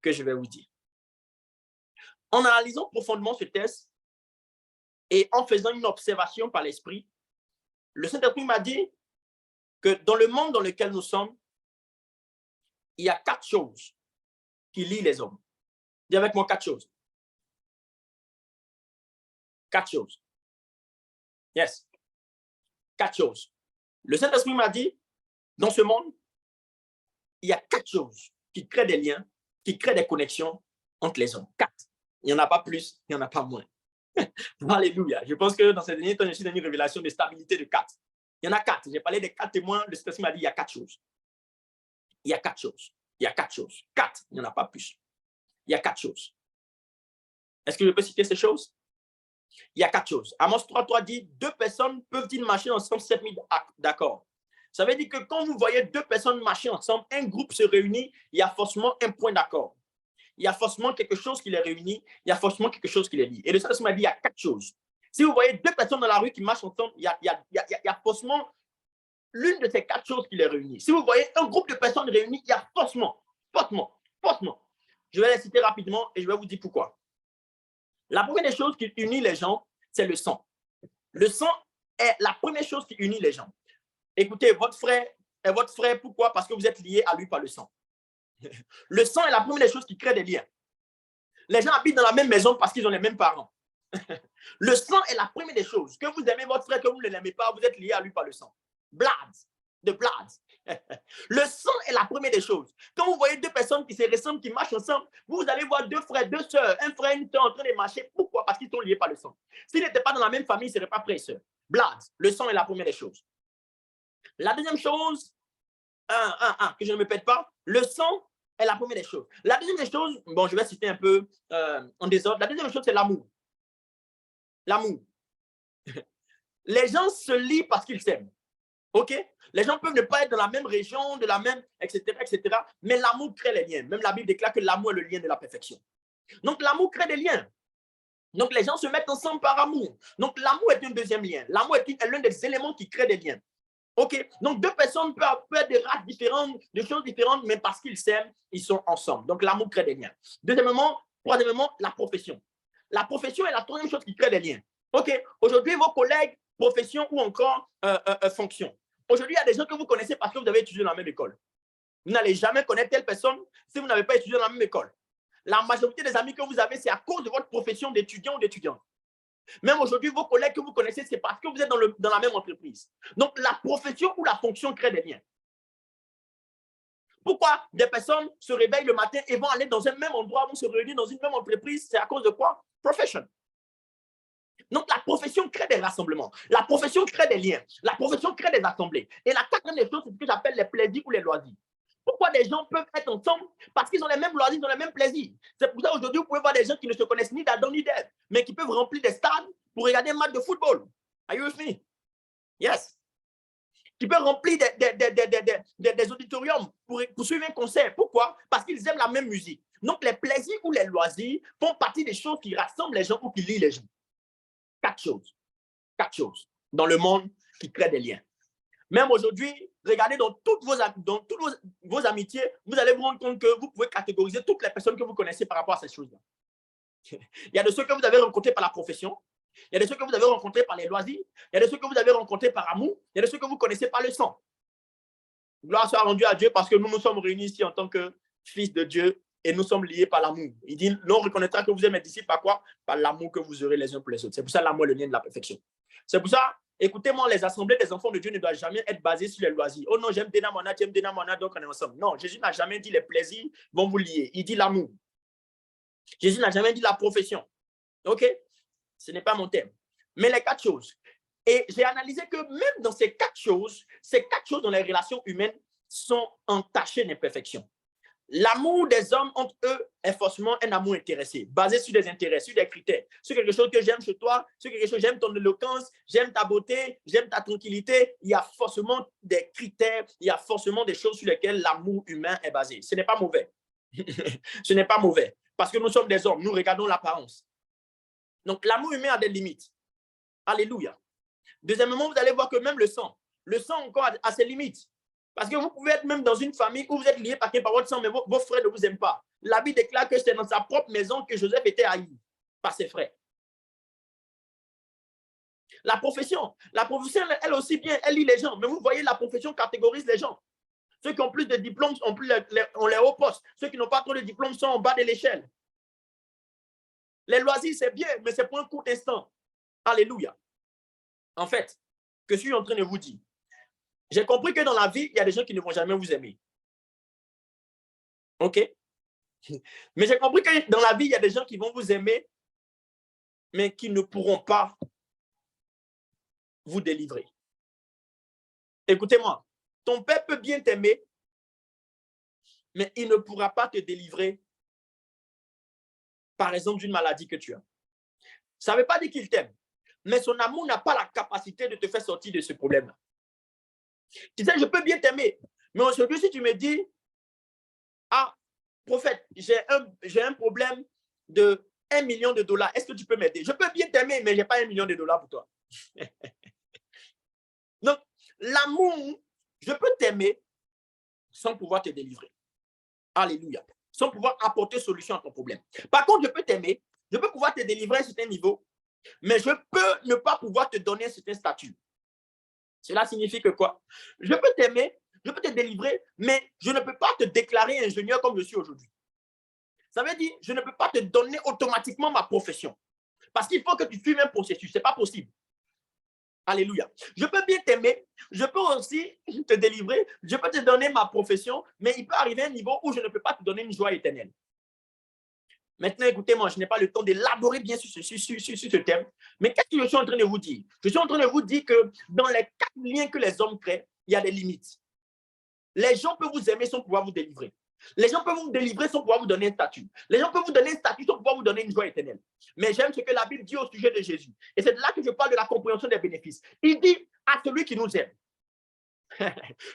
que je vais vous dire. En analysant profondément ce texte et en faisant une observation par l'esprit, le Saint-Esprit m'a dit que dans le monde dans lequel nous sommes, il y a 4 choses qui lient les hommes. Dis avec moi 4 choses. 4 choses. Yes. 4 choses. Le Saint-Esprit m'a dit, dans ce monde, il y a 4 choses qui créent des liens, qui créent des connexions entre les hommes. 4. Il n'y en a pas plus, il n'y en a pas moins. Alléluia. Je pense que dans ces derniers temps, je suis dans une révélation de stabilité de 4. Il y en a 4. J'ai parlé des 4 témoins. Le Saint-Esprit m'a dit, il y a 4 choses. Il y a 4 choses. Il y a 4 choses. 4, il n'y en a pas plus. Il y a 4 choses. Est-ce que je peux citer ces choses? Il y a 4 choses. Amos 3.3 dit, 2 personnes peuvent-ils marcher ensemble 7000 d'accord. Ça veut dire que quand vous voyez 2 personnes marcher ensemble, un groupe se réunit, il y a forcément un point d'accord. Il y a forcément quelque chose qui les réunit, il y a forcément quelque chose qui les lie. Et le Saint-Esprit m'a dit, il y a 4 choses. Si vous voyez 2 personnes dans la rue qui marchent ensemble, il y a forcément l'une de ces 4 choses qui les réunit. Si vous voyez un groupe de personnes réunies, il y a forcément. Je vais les citer rapidement et je vais vous dire pourquoi. La première des choses qui unit les gens, c'est le sang. Le sang est la première chose qui unit les gens. Écoutez, votre frère est votre frère, pourquoi? Parce que vous êtes liés à lui par le sang. Le sang est la première des choses qui crée des liens. Les gens habitent dans la même maison parce qu'ils ont les mêmes parents. Le sang est la première des choses. Que vous aimez votre frère, que vous ne l'aimez pas, vous êtes liés à lui par le sang. Blood, the blood. Le sang est la première des choses. Quand vous voyez 2 personnes qui se ressemblent, qui marchent ensemble, vous allez voir 2 frères, 2 sœurs, un frère et une sœur en train de marcher. Pourquoi? Parce qu'ils sont liés par le sang. S'ils n'étaient pas dans la même famille, ils ne seraient pas frères et sœurs. Blood, le sang est la première des choses. La deuxième chose, que je ne me répète pas, le sang est la première des choses. La deuxième des choses, bon, je vais citer un peu en désordre. La deuxième chose, c'est l'amour. L'amour. Les gens se lient parce qu'ils s'aiment. OK? Les gens peuvent ne pas être dans la même région, de la même, etc., etc. Mais l'amour crée les liens. Même la Bible déclare que l'amour est le lien de la perfection. Donc, l'amour crée des liens. Donc, les gens se mettent ensemble par amour. Donc, l'amour est un deuxième lien. L'amour est l'un des éléments qui crée des liens. OK? Donc, 2 personnes peuvent être de races différentes, de choses différentes, mais parce qu'ils s'aiment, ils sont ensemble. Donc, l'amour crée des liens. Troisièmement, la profession. La profession est la troisième chose qui crée des liens. OK? Aujourd'hui, vos collègues, profession ou encore fonction. Aujourd'hui, il y a des gens que vous connaissez parce que vous avez étudié dans la même école. Vous n'allez jamais connaître telle personne si vous n'avez pas étudié dans la même école. La majorité des amis que vous avez, c'est à cause de votre profession d'étudiant ou d'étudiante. Même aujourd'hui, vos collègues que vous connaissez, c'est parce que vous êtes dans la même entreprise. Donc, la profession ou la fonction crée des liens. Pourquoi des personnes se réveillent le matin et vont aller dans un même endroit, vont se réunir dans une même entreprise? C'est à cause de quoi? Profession. Donc, la profession crée des rassemblements. La profession crée des liens. La profession crée des assemblées. Et la quatrième des choses, c'est ce que j'appelle les plaisirs ou les loisirs. Pourquoi des gens peuvent être ensemble? Parce qu'ils ont les mêmes loisirs, ils ont les mêmes plaisirs. C'est pour ça aujourd'hui, vous pouvez voir des gens qui ne se connaissent ni d'Adam ni d'Ève, mais qui peuvent remplir des stades pour regarder un match de football. Are you with me? Yes. Qui peuvent remplir des auditoriums pour suivre un concert. Pourquoi? Parce qu'ils aiment la même musique. Donc, les plaisirs ou les loisirs font partie des choses qui rassemblent les gens ou qui lient les gens. 4 choses. 4 choses dans le monde qui créent des liens. Même aujourd'hui, regardez dans toutes vos amitiés, vous allez vous rendre compte que vous pouvez catégoriser toutes les personnes que vous connaissez par rapport à ces choses-là. Il y a de ceux que vous avez rencontrés par la profession, il y a de ceux que vous avez rencontrés par les loisirs, il y a de ceux que vous avez rencontrés par amour, il y a de ceux que vous connaissez par le sang. Gloire soit rendue à Dieu parce que nous nous sommes réunis ici en tant que fils de Dieu et nous sommes liés par l'amour. Il dit, l'on reconnaîtra que vous êtes mes disciples par quoi? Par l'amour que vous aurez les uns pour les autres. C'est pour ça l'amour est le lien de la perfection. C'est pour ça, écoutez-moi, les assemblées des enfants de Dieu ne doivent jamais être basées sur les loisirs. Oh non, j'aime Denamona, tu aimes Denamona, donc on est ensemble. Non, Jésus n'a jamais dit les plaisirs vont vous lier. Il dit l'amour. Jésus n'a jamais dit la profession. OK? Ce n'est pas mon thème. Mais les 4 choses. Et j'ai analysé que même dans ces 4 choses dans les relations humaines sont entachées d'imperfection. L'amour des hommes entre eux est forcément un amour intéressé, basé sur des intérêts, sur des critères, sur quelque chose que j'aime chez toi, sur quelque chose, j'aime ton éloquence, j'aime ta beauté, j'aime ta tranquillité. Il y a forcément des critères, il y a forcément des choses sur lesquelles l'amour humain est basé. Ce n'est pas mauvais. Ce n'est pas mauvais. Parce que nous sommes des hommes, nous regardons l'apparence. Donc, l'amour humain a des limites. Alléluia. Deuxièmement, vous allez voir que même le sang encore a ses limites. Parce que vous pouvez être même dans une famille où vous êtes liés par votre sang, mais vos frères ne vous aiment pas. La Bible déclare que c'est dans sa propre maison que Joseph était haï par ses frères. La profession, elle aussi bien, elle lit les gens. Mais vous voyez, la profession catégorise les gens. Ceux qui ont plus de diplômes ont les hauts postes. Ceux qui n'ont pas trop de diplômes sont en bas de l'échelle. Les loisirs, c'est bien, mais c'est pour un court instant. Alléluia. En fait, que je suis en train de vous dire, j'ai compris que dans la vie, il y a des gens qui ne vont jamais vous aimer. OK? Mais j'ai compris que dans la vie, il y a des gens qui vont vous aimer, mais qui ne pourront pas vous délivrer. Écoutez-moi, ton père peut bien t'aimer, mais il ne pourra pas te délivrer, par exemple, d'une maladie que tu as. Ça ne veut pas dire qu'il t'aime, mais son amour n'a pas la capacité de te faire sortir de ce problème-là. Tu sais, je peux bien t'aimer, mais aujourd'hui, si tu me dis, ah, prophète, j'ai un problème de $1 million, est-ce que tu peux m'aider? Je peux bien t'aimer, mais je n'ai pas $1 million pour toi. Donc, l'amour, je peux t'aimer sans pouvoir te délivrer. Alléluia. Sans pouvoir apporter solution à ton problème. Par contre, je peux t'aimer, je peux pouvoir te délivrer à un certain niveau, mais je peux ne pas pouvoir te donner un certain statut. Cela signifie que quoi? Je peux t'aimer, je peux te délivrer, mais je ne peux pas te déclarer ingénieur comme je suis aujourd'hui. Ça veut dire, je ne peux pas te donner automatiquement ma profession. Parce qu'il faut que tu suives un processus. Ce n'est pas possible. Alléluia. Je peux bien t'aimer, je peux aussi te délivrer, je peux te donner ma profession, mais il peut arriver un niveau où je ne peux pas te donner une joie éternelle. Maintenant, écoutez-moi, je n'ai pas le temps d'élaborer bien sur ce thème, mais qu'est-ce que je suis en train de vous dire? Je suis en train de vous dire que dans les 4 liens que les hommes créent, il y a des limites. Les gens peuvent vous aimer sans pouvoir vous délivrer. Les gens peuvent vous délivrer sans pouvoir vous donner un statut. Les gens peuvent vous donner un statut sans pouvoir vous donner une joie éternelle. Mais j'aime ce que la Bible dit au sujet de Jésus. Et c'est là que je parle de la compréhension des bénéfices. Il dit à celui qui nous aime.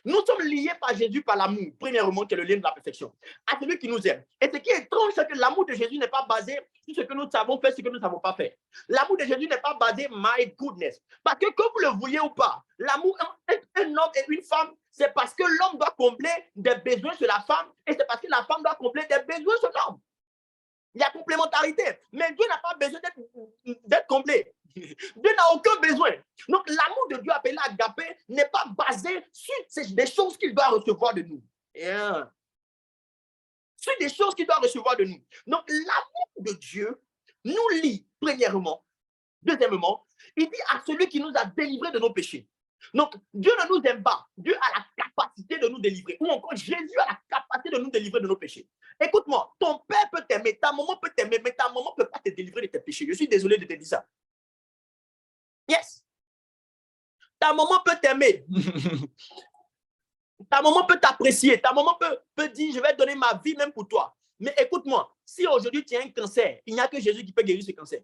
Nous sommes liés par Jésus par l'amour, premièrement, qui est le lien de la perfection. À celui qui nous aime. Et ce qui est étrange, c'est que l'amour de Jésus n'est pas basé sur ce que nous savons faire, ce que nous ne savons pas faire. L'amour de Jésus n'est pas basé my goodness. Parce que comme vous le vouliez ou pas, l'amour entre un homme et une femme, c'est parce que l'homme doit combler des besoins sur la femme et c'est parce que la femme doit combler des besoins sur l'homme. Il y a complémentarité. Mais Dieu n'a pas besoin d'être comblé. Dieu n'a aucun besoin. Donc, l'amour de Dieu appelé agapé n'est pas basé sur des choses qu'il doit recevoir de nous. Sur des choses qu'il doit recevoir de nous. Donc, l'amour de Dieu nous lie, premièrement. Deuxièmement, il dit à celui qui nous a délivrés de nos péchés. Donc, Dieu ne nous aime pas. Dieu a la capacité de nous délivrer. Ou encore, Jésus a la capacité de nous délivrer de nos péchés. Écoute-moi, ton père peut t'aimer, ta maman peut t'aimer, mais ta maman ne peut pas te délivrer de tes péchés. Je suis désolé de te dire ça. Yes. Ta maman peut t'aimer. Ta maman peut t'apprécier. Ta maman peut dire, je vais donner ma vie même pour toi. Mais écoute-moi, si aujourd'hui tu as un cancer, il n'y a que Jésus qui peut guérir ce cancer.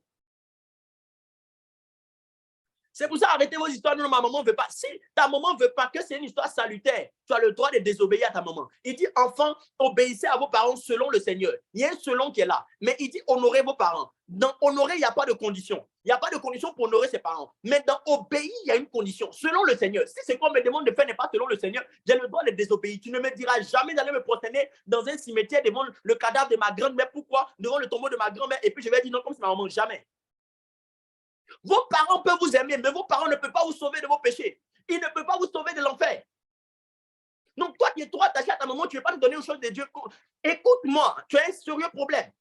C'est pour ça, arrêtez vos histoires. Non, ma maman ne veut pas. Si ta maman ne veut pas que c'est une histoire salutaire, tu as le droit de désobéir à ta maman. Il dit, enfants, obéissez à vos parents selon le Seigneur. Il y a un selon qui est là. Mais il dit, honorez vos parents. Dans honorer, il n'y a pas de condition. Il n'y a pas de condition pour honorer ses parents. Mais dans obéir, il y a une condition. Selon le Seigneur. Si ce qu'on me demande de faire n'est pas selon le Seigneur, j'ai le droit de désobéir. Tu ne me diras jamais d'aller me prosterner dans un cimetière devant le cadavre de ma grand-mère. Pourquoi? Devant le tombeau de ma grand-mère. Et puis je vais dire non comme c'est ma maman. Jamais. Vos parents peuvent vous aimer, mais vos parents ne peuvent pas vous sauver de vos péchés. Ils ne peuvent pas vous sauver de l'enfer. Donc, toi qui es trop attaché à ta maman, tu ne veux pas te donner aux choses de Dieu. Écoute-moi, tu as un sérieux problème.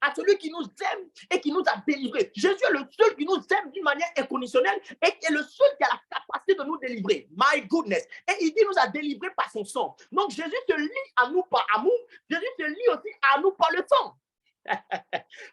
À celui qui nous aime et qui nous a délivrés. Jésus est le seul qui nous aime d'une manière inconditionnelle et qui est le seul qui a la capacité de nous délivrer. My goodness. Et il dit nous a délivrés par son sang. Donc, Jésus se lie à nous par amour. Jésus se lie aussi à nous par le sang.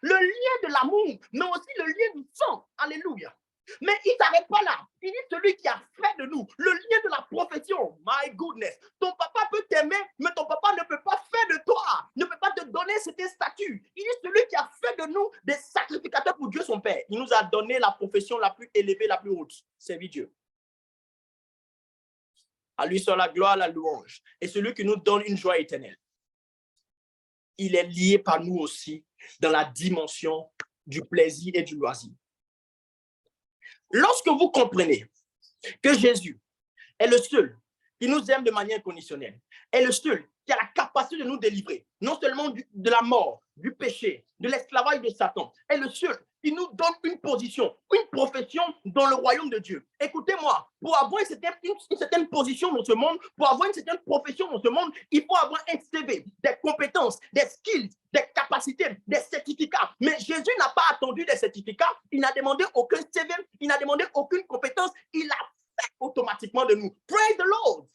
Le lien de l'amour, mais aussi le lien du sang. Alléluia. Mais il ne s'arrête pas là. Il dit celui qui a fait de nous le lien de la profession. My goodness. Ton papa peut t'aimer, mais ton papa ne peut pas faire de toi, ne peut pas te donner cet statut. Il dit celui qui a fait de nous des sacrificateurs pour Dieu son Père. Il nous a donné la profession la plus élevée, la plus haute. Servir Dieu. À lui soit la gloire, la louange. Et celui qui nous donne une joie éternelle. Il est lié par nous aussi dans la dimension du plaisir et du loisir. Lorsque vous comprenez que Jésus est le seul qui nous aime de manière inconditionnelle, est le seul qui a la capacité de nous délivrer, non seulement de la mort, du péché, de l'esclavage de Satan, est le seul qui nous donne une position, une profession dans le royaume de Dieu. Écoutez-moi, pour avoir une certaine position dans ce monde, pour avoir une certaine profession dans ce monde, il faut avoir un CV, des compétences, des skills, des capacités, des certificats. Mais Jésus n'a pas attendu des certificats, il n'a demandé aucun CV, il n'a demandé aucune compétence, il a fait automatiquement de nous. Praise the Lord!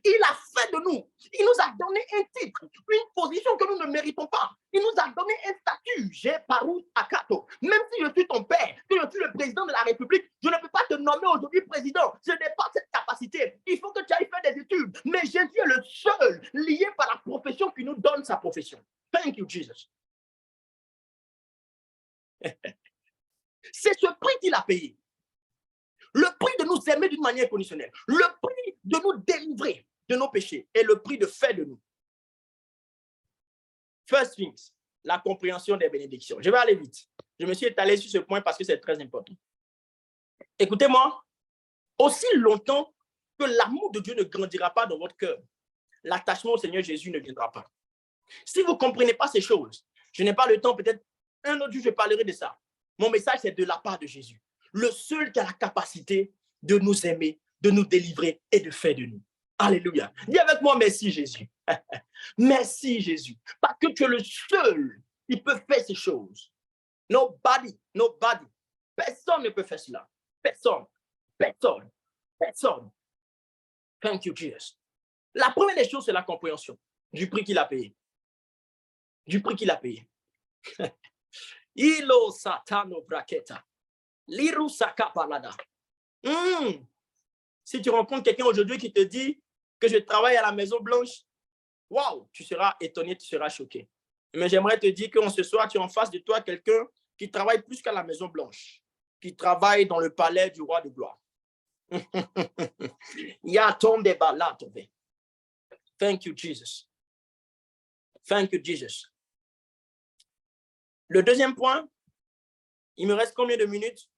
Il a fait de nous. Il nous a donné un titre, une position que nous ne méritons pas. Il nous a donné un statut. J'ai paru akato. Même si je suis ton père, que je suis le président de la République, je ne peux pas te nommer aujourd'hui président. Je n'ai pas cette capacité. Il faut que tu ailles faire des études. Mais Jésus est le seul lié par la profession qui nous donne sa profession. Thank you, Jesus. C'est ce prix qu'il a payé. Le prix de nous aimer d'une manière conditionnelle. Le prix de nous délivrer de nos péchés. Et le prix de faire de nous. First things, la compréhension des bénédictions. Je vais aller vite. Je me suis étalé sur ce point parce que c'est très important. Écoutez-moi, aussi longtemps que l'amour de Dieu ne grandira pas dans votre cœur, l'attachement au Seigneur Jésus ne viendra pas. Si vous ne comprenez pas ces choses, je n'ai pas le temps, peut-être un autre jour je parlerai de ça. Mon message, c'est de la part de Jésus. Le seul qui a la capacité de nous aimer, de nous délivrer et de faire de nous. Alléluia. Dis avec moi, merci Jésus. Merci Jésus. Parce que tu es le seul qui peut faire ces choses. Nobody. Personne ne peut faire cela. Personne. Thank you, Jesus. La première des choses, c'est la compréhension du prix qu'il a payé. Ilo satano braketa. Liru saka palada. Si tu rencontres quelqu'un aujourd'hui qui te dit que je travaille à la Maison Blanche, waouh, tu seras étonné, tu seras choqué. Mais j'aimerais te dire qu'en ce soir, tu es en face de toi quelqu'un qui travaille plus qu'à la Maison Blanche, qui travaille dans le palais du roi de gloire. Il y a ton débat là, tombé. Thank you, Jesus. Thank you, Jesus. Le deuxième point, il me reste combien de minutes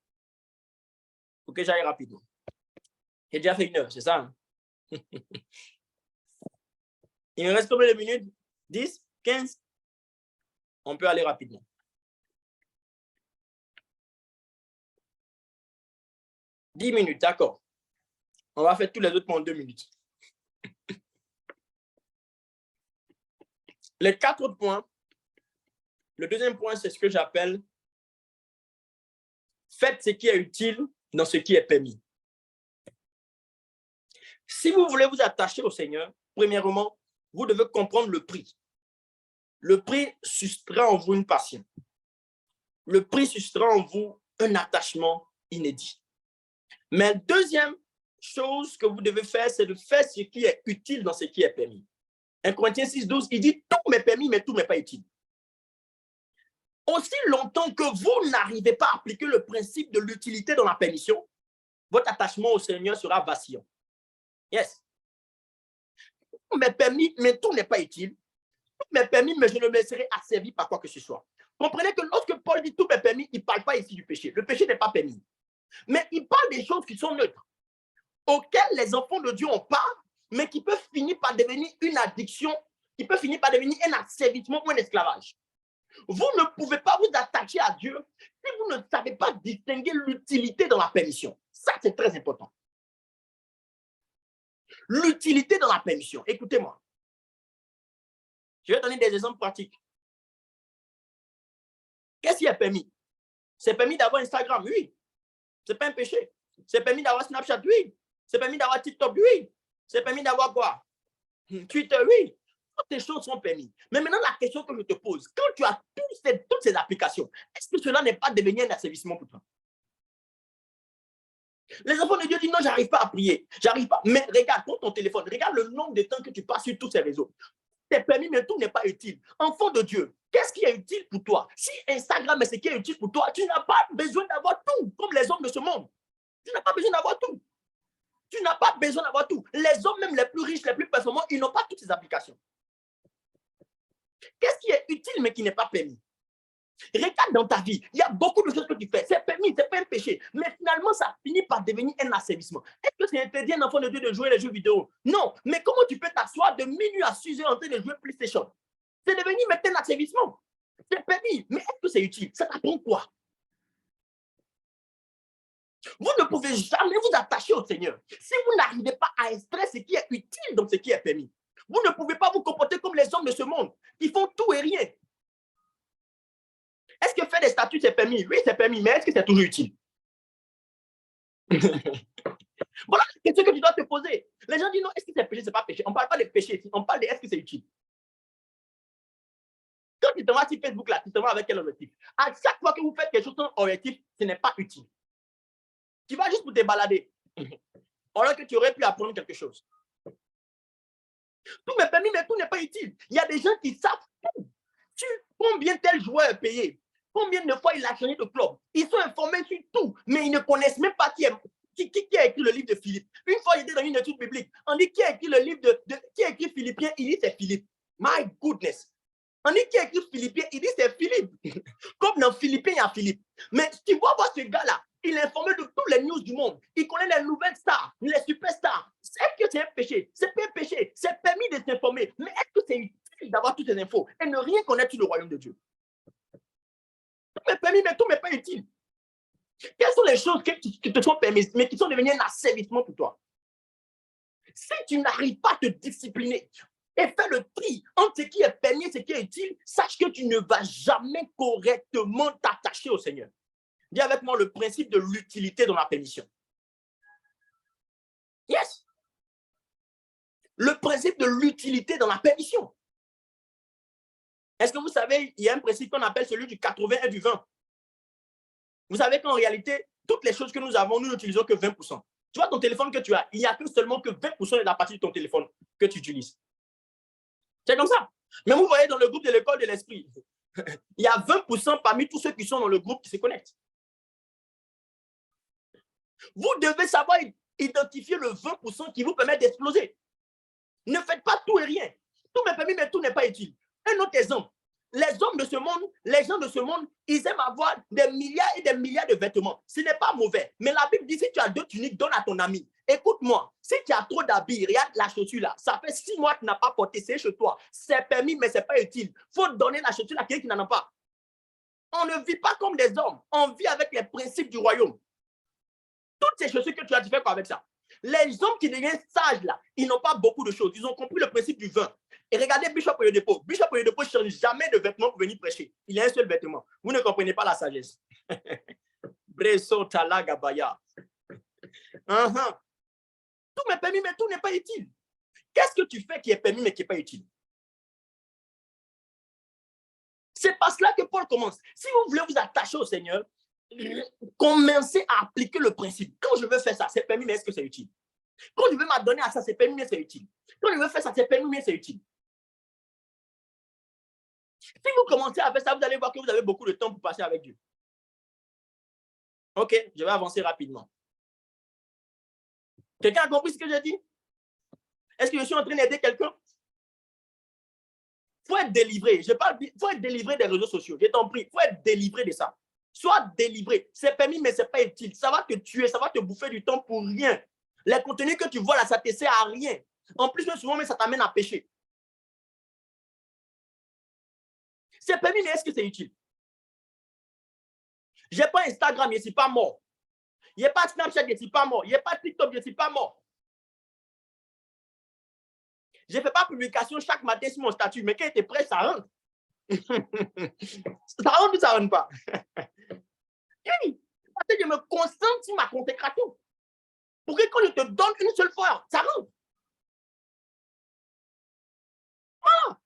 pour que j'aille rapidement? J'ai déjà fait 1 heure, c'est ça? Hein? Il me reste combien de minutes? 10? 15? On peut aller rapidement. « 10 minutes, d'accord. On va faire tous les autres en 2 minutes. Les 4 autres points. Le deuxième point, c'est ce que j'appelle « Faites ce qui est utile dans ce qui est permis ». Si vous voulez vous attacher au Seigneur, premièrement, vous devez comprendre le prix. Le prix suscitera en vous une passion. Le prix suscitera en vous un attachement inédit. Mais deuxième chose que vous devez faire, c'est de faire ce qui est utile dans ce qui est permis. 1 Corinthiens 6, 12, il dit « Tout m'est permis, mais tout m'est pas utile. » Aussi longtemps que vous n'arrivez pas à appliquer le principe de l'utilité dans la permission, votre attachement au Seigneur sera vacillant. Yes. Tout m'est permis, mais tout n'est pas utile. Tout m'est permis, mais je ne me serai asservi par quoi que ce soit. Comprenez que lorsque Paul dit tout m'est permis, il ne parle pas ici du péché. Le péché n'est pas permis. Mais il parle des choses qui sont neutres, auxquelles les enfants de Dieu ont part, mais qui peuvent finir par devenir une addiction, qui peut finir par devenir un asservissement ou un esclavage. Vous ne pouvez pas vous attacher à Dieu si vous ne savez pas distinguer l'utilité dans la permission. Ça, c'est très important. L'utilité dans la permission. Écoutez-moi. Je vais donner des exemples pratiques. Qu'est-ce qui est permis? C'est permis d'avoir Instagram, oui. C'est pas un péché. C'est permis d'avoir Snapchat, oui. C'est permis d'avoir TikTok, oui. C'est permis d'avoir quoi? Twitter, oui. Toutes ces choses sont permises. Mais maintenant, la question que je te pose, quand tu as toutes ces applications, est-ce que cela n'est pas devenu un asservissement pour toi? Les enfants de Dieu disent non, j'arrive pas à prier. J'arrive pas. Mais regarde, prends ton téléphone. Regarde le nombre de temps que tu passes sur tous ces réseaux. C'est permis, mais tout n'est pas utile. Enfant de Dieu, qu'est-ce qui est utile pour toi? Si Instagram est ce qui est utile pour toi, tu n'as pas besoin d'avoir tout, comme les hommes de ce monde. Tu n'as pas besoin d'avoir tout. Tu n'as pas besoin d'avoir tout. Les hommes, même les plus riches, les plus performants, ils n'ont pas toutes ces applications. Qu'est-ce qui est utile, mais qui n'est pas permis? Regarde dans ta vie, il y a beaucoup de choses que tu fais. C'est permis, c'est pas un péché. Mais finalement, ça finit par devenir un asservissement. Est-ce que c'est interdit à un enfant de Dieu de jouer les jeux vidéo? Non. Mais comment tu peux t'asseoir de minuit à 6 heures en train de jouer PlayStation? C'est devenu maintenant un asservissement. C'est permis. Mais est-ce que c'est utile? Ça t'apprend quoi? Vous ne pouvez jamais vous attacher au Seigneur si vous n'arrivez pas à extraire ce qui est utile dans ce qui est permis. Vous ne pouvez pas vous comporter comme les hommes de ce monde qui font tout et rien. Est-ce que faire des statuts, c'est permis? Oui, c'est permis, mais est-ce que c'est toujours utile? Voilà la question que tu dois te poser. Les gens disent non, est-ce que c'est péché? C'est pas péché. On ne parle pas de péché ici, on parle de est-ce que c'est utile? Quand tu te vas sur Facebook, là, tu te vas avec quel objectif? À chaque fois que vous faites quelque chose sans objectif, ce n'est pas utile. Tu vas juste pour te balader. Alors que tu aurais pu apprendre quelque chose. Tout m'est permis, mais tout n'est pas utile. Il y a des gens qui savent tout. Combien tel joueur est payé? Combien de fois il a changé de club? Ils sont informés sur tout, mais ils ne connaissent même pas qui a écrit le livre de Philippe. Une fois, j'étais dans une étude biblique. On dit qui a écrit le livre qui a écrit Philippiens? Il dit c'est Philippe. My goodness. On dit qui a écrit Philippiens? Il dit c'est Philippe. Comme dans Philippiens, il y a Philippe. Mais tu vois voir ce gars-là, il est informé de tous les news du monde. Il connaît les nouvelles stars, les superstars. Est-ce que c'est un péché? C'est pas un péché. C'est permis de s'informer. Mais est-ce que c'est utile d'avoir toutes ces infos et ne rien connaître sur le royaume de Dieu? Tout m'est permis, mais tout m'est pas utile. Quelles sont les choses qui te sont permises, mais qui sont devenues un asservissement pour toi? Si tu n'arrives pas à te discipliner et faire le tri entre ce qui est permis et ce qui est utile, sache que tu ne vas jamais correctement t'attacher au Seigneur. Dis avec moi le principe de l'utilité dans la permission. Yes. Le principe de l'utilité dans la permission. Est-ce que vous savez, il y a un principe qu'on appelle celui du 80 et du 20. Vous savez qu'en réalité, toutes les choses que nous avons, nous n'utilisons que 20%. Tu vois ton téléphone que tu as, il n'y a que seulement que 20% de la partie de ton téléphone que tu utilises. C'est comme ça. Mais vous voyez dans le groupe de l'école de l'esprit, il y a 20% parmi tous ceux qui sont dans le groupe qui se connectent. Vous devez savoir identifier le 20% qui vous permet d'exploser. Ne faites pas tout et rien. Tout m'est permis, mais tout n'est pas utile. Un autre exemple. Les hommes de ce monde, les gens de ce monde, ils aiment avoir des milliards et des milliards de vêtements. Ce n'est pas mauvais. Mais la Bible dit, si tu as 2 tuniques, donne à ton ami. Écoute-moi, si tu as trop d'habits, regarde la chaussure là. Ça fait 6 mois que tu n'as pas porté, c'est chez toi. C'est permis, mais ce n'est pas utile. Il faut donner la chaussure à quelqu'un qui n'en a pas. On ne vit pas comme des hommes. On vit avec les principes du royaume. Toutes ces chaussures que tu as, tu fais quoi avec ça? Les hommes qui deviennent sages là, ils n'ont pas beaucoup de choses. Ils ont compris le principe du vin. Et regardez Bishop Oyedepo. Bishop Oyedepo ne change jamais de vêtements pour venir prêcher. Il a un seul vêtement. Vous ne comprenez pas la sagesse. Breso Talagabaya. Tout m'est permis, mais tout n'est pas utile. Qu'est-ce que tu fais qui est permis, mais qui n'est pas utile? C'est par cela que Paul commence. Si vous voulez vous attacher au Seigneur, commencez à appliquer le principe. Quand je veux faire ça, c'est permis, mais est-ce que c'est utile? Quand je veux m'adonner à ça, c'est permis, mais c'est utile. Quand je veux faire ça, c'est permis, mais c'est utile. Si vous commencez à faire ça, vous allez voir que vous avez beaucoup de temps pour passer avec Dieu. Ok, je vais avancer rapidement. Quelqu'un a compris ce que j'ai dit? Est-ce que je suis en train d'aider quelqu'un? Il faut être délivré. Je parle, faut être délivré des réseaux sociaux. Je t'en prie, il faut être délivré de ça. Sois délivré. C'est permis, mais ce n'est pas utile. Ça va te tuer, ça va te bouffer du temps pour rien. Les contenus que tu vois là, ça ne te sert à rien. En plus, souvent, mais ça t'amène à pécher. C'est permis, mais est-ce que c'est utile? Je n'ai pas Instagram, je ne suis pas mort. Il n'y a pas Snapchat, je ne suis pas mort. Il n'y a pas TikTok, je ne suis pas mort. Je ne fais pas publication chaque matin sur mon statut, mais quand tu es prêt, ça rentre. Ça rentre ou ça ne rentre pas? Oui, parce que je me concentre sur ma consécration. Pour que quand je te donne une seule fois, ça rentre. Voilà.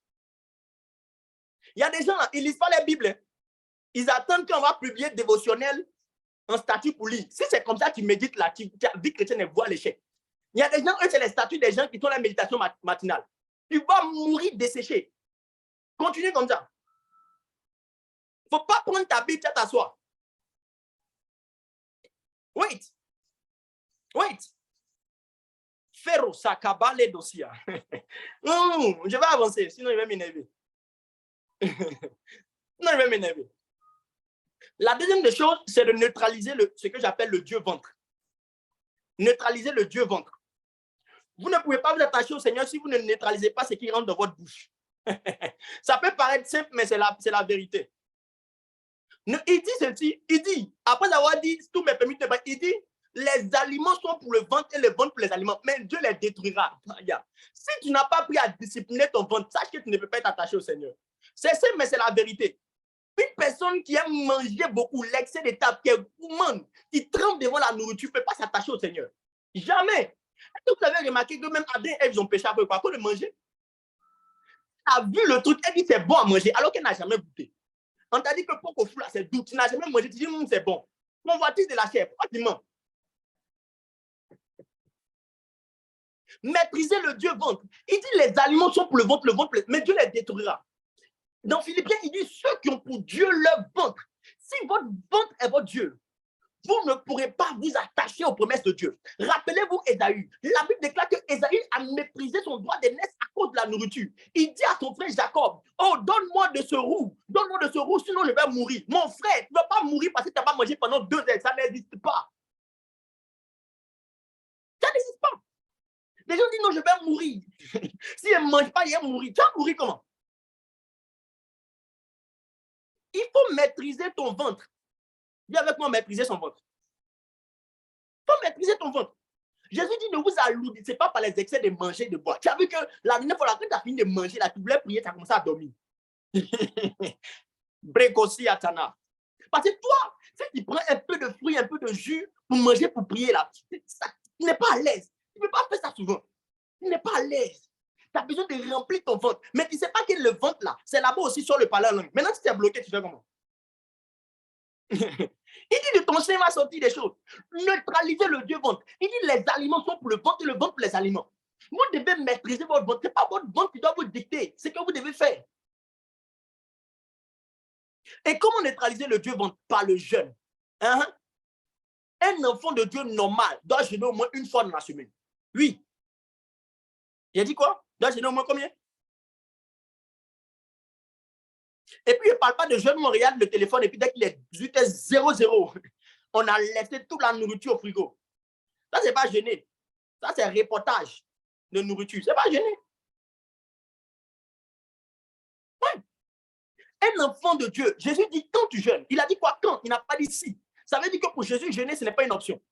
Il y a des gens là, ils ne lisent pas les Bibles. Ils attendent qu'on va publier dévotionnel en statut pour lire. Si c'est comme ça, tu médites là, ta vie chrétienne est voie à l'échec. Il y a des gens, eux, c'est les statuts des gens qui font la méditation matinale. Tu vas mourir desséché. Continue comme ça. Il ne faut pas prendre ta Bible et t'asseoir. Wait. Ferro, sakaba les dossiers. Je vais avancer, sinon il va m'énerver. La deuxième des choses, c'est de neutraliser ce que j'appelle le Dieu ventre. Neutraliser le Dieu ventre. Vous ne pouvez pas vous attacher au Seigneur si vous ne neutralisez pas ce qui rentre dans votre bouche. Ça peut paraître simple, mais c'est la vérité. Il dit ceci, il dit, après avoir dit, tout me permet de te il dit, les aliments sont pour le ventre et le ventre pour les aliments, mais Dieu les détruira. Si tu n'as pas appris à discipliner ton ventre, sache que tu ne peux pas t'attacher au Seigneur. C'est simple, mais c'est la vérité. Une personne qui aime manger beaucoup, l'excès d'étape, qui est gourmande, qui tremble devant la nourriture, ne peut pas s'attacher au Seigneur. Jamais. Est-ce que vous avez remarqué que même Adam et Ève, ils ont péché à peu près de manger? Elle a vu le truc, elle dit c'est bon à manger, alors qu'elle n'a jamais goûté. On t'a dit que pour qu'au fou, là, c'est doux. Tu n'as jamais mangé, tu dis c'est bon. Convoitise de la chair, pourquoi tu mens? Maîtriser le Dieu ventre. Il dit les aliments sont pour le ventre, mais Dieu les détruira. Dans Philippiens, il dit ceux qui ont pour Dieu leur ventre. Si votre ventre est votre Dieu, vous ne pourrez pas vous attacher aux promesses de Dieu. Rappelez-vous Ésaü. La Bible déclare que Ésaü a méprisé son droit d'aînesse à cause de la nourriture. Il dit à son frère Jacob, oh, donne-moi de ce roux, sinon je vais mourir. Mon frère, tu ne vas pas mourir parce que tu n'as pas mangé pendant 2 heures. Ça n'existe pas. Ça n'existe pas. Les gens disent non, je vais mourir. Si elle ne mange pas, il va mourir. Tu vas mourir comment? Il faut maîtriser ton ventre. Viens avec moi maîtriser son ventre. Il faut maîtriser ton ventre. Jésus dit ne vous alourdissez pas par les excès de manger et de boire. Tu as vu que la dernière fois, quand tu as fini de manger, là, tu voulais prier, tu as commencé à dormir. Brekosi atana. Parce que toi, si tu prends un peu de fruits, un peu de jus pour manger, pour prier, là, tu n'es pas à l'aise. Tu ne peux pas faire ça souvent. Tu n'es pas à l'aise. Tu as besoin de remplir ton ventre. Mais tu ne sais pas que le ventre, là, c'est là-bas aussi sur le parler en langue. Maintenant, si tu es bloqué, tu fais comment? Il dit de ton sein va sortir des choses. Neutraliser le Dieu ventre. Il dit les aliments sont pour le ventre et le ventre pour les aliments. Vous devez maîtriser votre ventre. Ce n'est pas votre ventre qui doit vous dicter ce que vous devez faire. Et comment neutraliser le Dieu ventre? Par le jeûne. Hein? Un enfant de Dieu normal doit jeûner au moins une fois dans la semaine. Oui. J'ai dit quoi? Doit jeûner au moins combien? Et puis, il ne parle pas de jeûne, on regarde le téléphone et puis dès qu'il est 18h00, on a laissé toute la nourriture au frigo. Ça, ce n'est pas jeûner. Ça, c'est un reportage de nourriture. Ce n'est pas jeûner. Ouais. Un enfant de Dieu, Jésus dit quand tu jeûnes. Il a dit quoi? Quand? Il n'a pas dit si. Ça veut dire que pour Jésus, jeûner, ce n'est pas une option.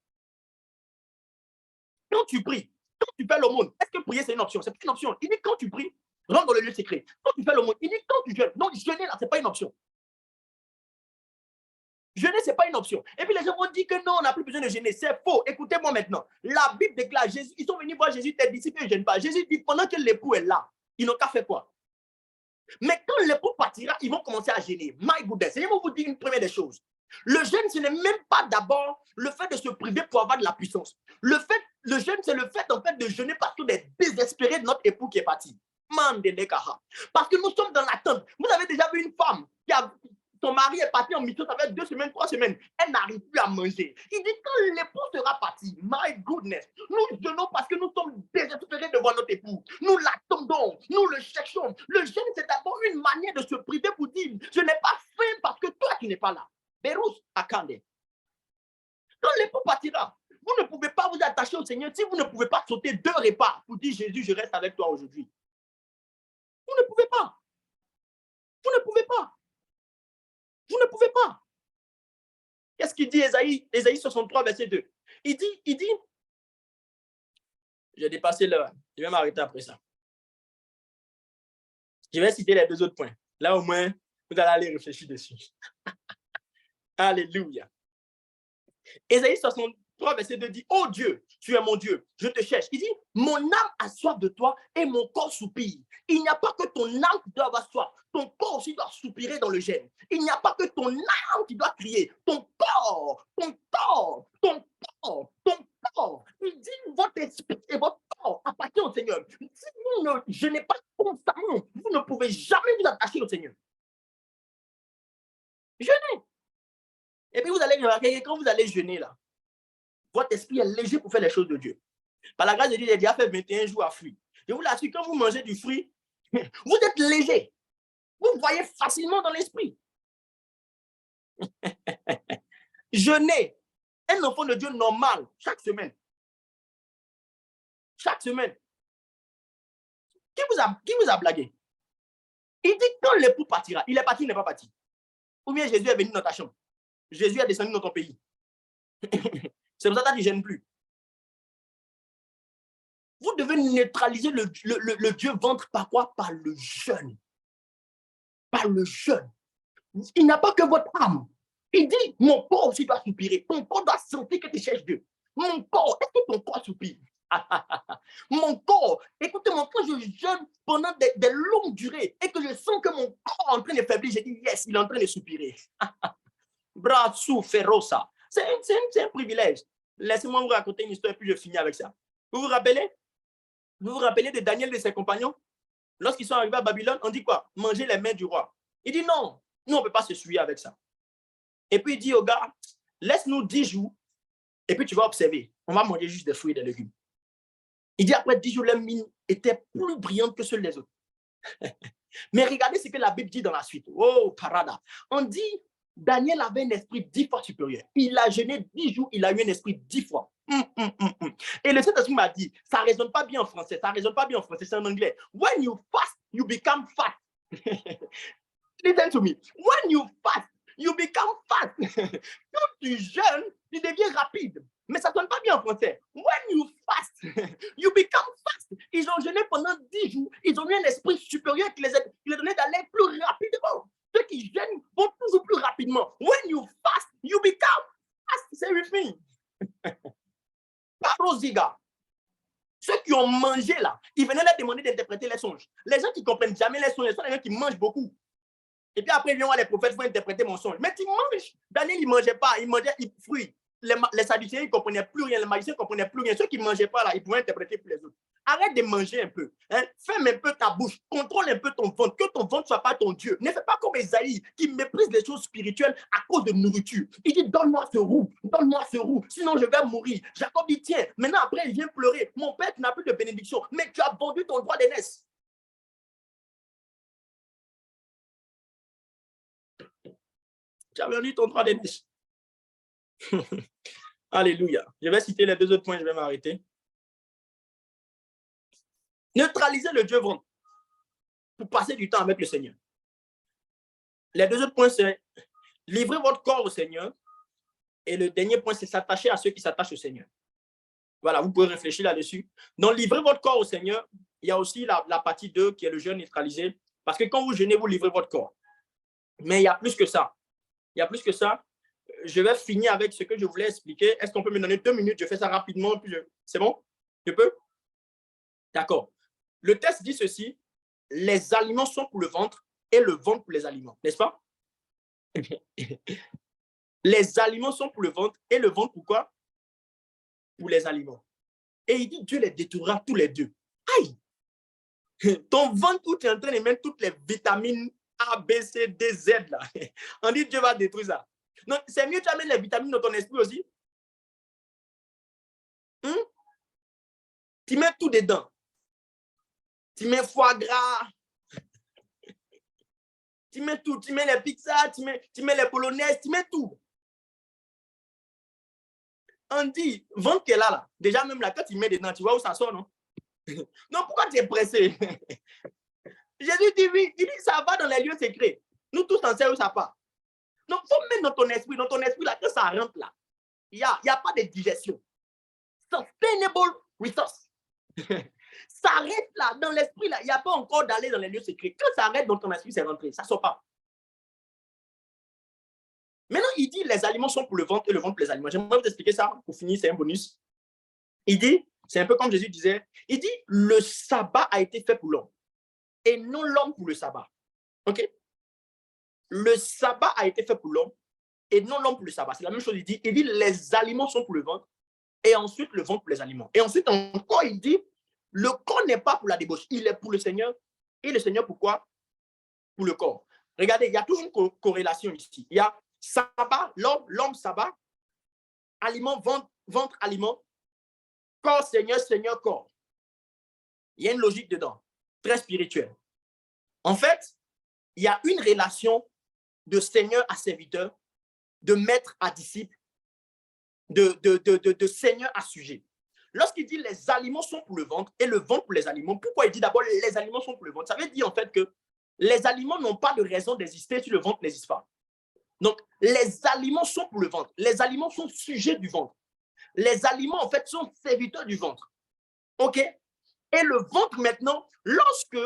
Quand tu pries, quand tu fais l'aumône, est-ce que prier, c'est une option? C'est pas une option. Il dit quand tu pries, rentre dans le lieu secret. Quand tu fais l'aumône, il dit quand tu jeûnes. Donc, jeûner, là, ce n'est pas une option. Jeûner, ce n'est pas une option. Et puis les gens vont dire que non, on n'a plus besoin de jeûner. C'est faux. Écoutez-moi maintenant. La Bible déclare, Jésus, ils sont venus voir Jésus, tes disciples ne jeûnent pas. Jésus dit, pendant que l'époux est là, ils n'ont qu'à faire quoi? Mais quand l'époux partira, ils vont commencer à jeûner. My goodness. Et je vais vous dire une première des choses. Le jeûne, ce n'est même pas d'abord le fait de se priver pour avoir de la puissance. Le jeûne, c'est le fait en fait de jeûner parce qu'on est désespéré de notre époux qui est parti. Parce que nous sommes dans l'attente. Vous avez déjà vu une femme qui a... Son mari est parti en mission, ça fait 2 semaines, 3 semaines. Elle n'arrive plus à manger. Il dit, quand l'époux sera parti, my goodness, nous jeûnons parce que nous sommes désespérés devant notre époux. Nous l'attendons, nous le cherchons. Le jeûne, c'est d'abord une manière de se priver pour dire, je n'ai pas faim parce que toi, tu n'es pas là. Berous Akande. Quand l'époux partira, vous ne pouvez pas vous attacher au Seigneur si vous ne pouvez pas sauter 2 repas pour dire, Jésus, je reste avec toi aujourd'hui. Vous ne pouvez pas. Vous ne pouvez pas. Vous ne pouvez pas. Qu'est-ce qu'il dit Ésaïe 63, verset 2? Il dit, j'ai dépassé l'heure, je vais m'arrêter après ça. Je vais citer les 2 autres points. Là, au moins, vous allez aller réfléchir dessus. Alléluia. Ésaïe 63, verset 2 dit, oh Dieu, tu es mon Dieu, je te cherche. Il dit, mon âme a soif de toi et mon corps soupire. Il n'y a pas que ton âme qui doit avoir soif, ton corps aussi doit soupirer dans le jeûne. Il n'y a pas que ton âme qui doit crier, ton corps, ton corps, ton corps, ton corps. Il dit, votre esprit et votre corps appartient au Seigneur. Si vous ne jeûnez pas constamment, vous ne pouvez jamais vous attacher au Seigneur. Jeûnez. Et puis vous allez remarquer que quand vous allez jeûner là, votre esprit est léger pour faire les choses de Dieu. Par la grâce de Dieu, j'ai déjà fait 21 jours à fruits. Je vous l'assure, quand vous mangez du fruit, vous êtes léger. Vous voyez facilement dans l'esprit. Jeûner. Un enfant de Dieu normal, chaque semaine. Chaque semaine. Qui vous a blagué? Il dit quand l'époux partira, il est parti, il n'est pas parti. Ou bien Jésus est venu dans ta chambre. Jésus est descendu dans ton pays. C'est pour ça que tu ne gênes plus. Vous devez neutraliser le Dieu ventre par quoi? Par le jeûne. Par le jeûne. Il n'a pas que votre âme. Il dit, mon corps aussi doit soupirer. Ton corps doit sentir que tu cherches Dieu. Mon corps, est-ce que ton corps soupire? Mon corps, écoutez-moi, quand je jeûne pendant des longues durées et que je sens que mon corps est en train de faiblir, je dis, yes, il est en train de soupirer. Brassou Ferrosa. C'est un privilège. Laissez-moi vous raconter une histoire et puis je finis avec ça. Vous vous rappelez? Vous vous rappelez de Daniel et de ses compagnons? Lorsqu'ils sont arrivés à Babylone, on dit quoi? Manger les mains du roi. Il dit non, nous on ne peut pas se souiller avec ça. Et puis il dit au gars, laisse-nous 10 jours et puis tu vas observer. On va manger juste des fruits et des légumes. Il dit après 10 jours, les mines étaient plus brillantes que celles des autres. Mais regardez ce que la Bible dit dans la suite. Oh, parada. On dit, Daniel avait un esprit 10 fois supérieur. Il a jeûné 10 jours, il a eu un esprit 10 fois. Et le Saint-Esprit m'a dit, ça ne résonne pas bien en français, c'est en anglais. When you fast, you become fat. Listen to me. When you fast, you become fat. Quand tu jeûnes, tu deviens rapide. Mais ça ne sonne pas bien en français. When you fast, you become fast. Ils ont jeûné pendant 10 jours. Ils ont eu un esprit supérieur qui les a donné d'aller plus rapidement. Ceux qui jeûnent vont toujours plus rapidement. When you fast, you become fast. C'est everything. Parosiga. Ceux qui ont mangé là, ils venaient leur demander d'interpréter les songes. Les gens qui ne comprennent jamais les songes, ce sont les gens qui mangent beaucoup. Et puis après, ils viennent voir les prophètes pour interpréter mon songe. Mais tu manges. Daniel, il ne mangeait pas, il mangeait des fruits. Les Sadducéens, ils ne comprenaient plus rien. Les magiciens ne comprenaient plus rien. Ceux qui ne mangeaient pas là, ils pouvaient interpréter pour les autres. Arrête de manger un peu. Hein? Ferme un peu ta bouche. Contrôle un peu ton ventre. Que ton ventre ne soit pas ton Dieu. Ne fais pas comme Esaïe qui méprise les choses spirituelles à cause de nourriture. Il dit, donne-moi ce roux. Donne-moi ce roux. Sinon, je vais mourir. Jacob dit, tiens. Maintenant, après, il vient pleurer. Mon père, tu n'as plus de bénédiction. Mais tu as vendu ton droit d'aînesse. Tu as vendu ton droit d'aînesse. Alléluia. Je vais citer les 2 autres points, je vais m'arrêter. Neutraliser le Dieu ventre pour passer du temps avec le Seigneur. Les 2 autres points, c'est livrer votre corps au Seigneur. Et le dernier point, c'est s'attacher à ceux qui s'attachent au Seigneur. Voilà, vous pouvez réfléchir là-dessus. Donc, livrer votre corps au Seigneur, il y a aussi la partie 2 qui est le jeûne neutralisé. Parce que quand vous jeûnez, vous livrez votre corps. Mais il y a plus que ça. Il y a plus que ça. Je vais finir avec ce que je voulais expliquer. Est-ce qu'on peut me donner 2 minutes? Je fais ça rapidement. C'est bon? Je peux? D'accord. Le texte dit ceci. Les aliments sont pour le ventre et le ventre pour les aliments. N'est-ce pas? Les aliments sont pour le ventre et le ventre pourquoi? Pour les aliments. Et il dit Dieu les détruira tous les deux. Aïe! Ton ventre où tu es en train de mettre toutes les vitamines A, B, C, D, Z, là. On dit Dieu va détruire ça. Donc, c'est mieux que tu amènes les vitamines dans ton esprit aussi. Tu mets tout dedans. Tu mets foie gras. Tu mets tout. Tu mets les pizzas, tu mets les polonaises, tu mets tout. On dit, ventre qui est là. Déjà, même là, quand tu mets dedans, tu vois où ça sort, non? Non, pourquoi tu es pressé? Jésus dit oui, il dit ça va dans les lieux secrets. Nous tous, on sait où ça part. Donc, il faut mettre dans ton esprit, là, que ça rentre là. Il n'y a pas de digestion. Sustainable resource. Ça reste là, dans l'esprit là. Il n'y a pas encore d'aller dans les lieux secrets. Quand ça reste dans ton esprit, c'est rentré. Ça ne sort pas. Maintenant, il dit les aliments sont pour le ventre et le ventre pour les aliments. J'aimerais vous expliquer ça pour finir, c'est un bonus. Il dit, c'est un peu comme Jésus disait, il dit le sabbat a été fait pour l'homme et non l'homme pour le sabbat. OK? Le sabbat a été fait pour l'homme et non l'homme pour le sabbat. C'est la même chose, il dit les aliments sont pour le ventre et ensuite le ventre pour les aliments. Et ensuite encore, il dit le corps n'est pas pour la débauche, il est pour le Seigneur. Et le Seigneur, pourquoi? Pour le corps. Regardez, il y a toujours une corrélation ici. Il y a sabbat, l'homme sabbat, aliment, ventre, aliment, corps, Seigneur, Seigneur, corps. Il y a une logique dedans, très spirituelle. En fait, il y a une relation de Seigneur à serviteur, de maître à disciple, de Seigneur à sujet. Lorsqu'il dit les aliments sont pour le ventre et le ventre pour les aliments, pourquoi il dit d'abord les aliments sont pour le ventre? Ça veut dire en fait que les aliments n'ont pas de raison d'exister si le ventre n'existe pas. Donc, les aliments sont pour le ventre. Les aliments sont sujets du ventre. Les aliments, en fait, sont serviteurs du ventre. OK? Et le ventre, maintenant, lorsque,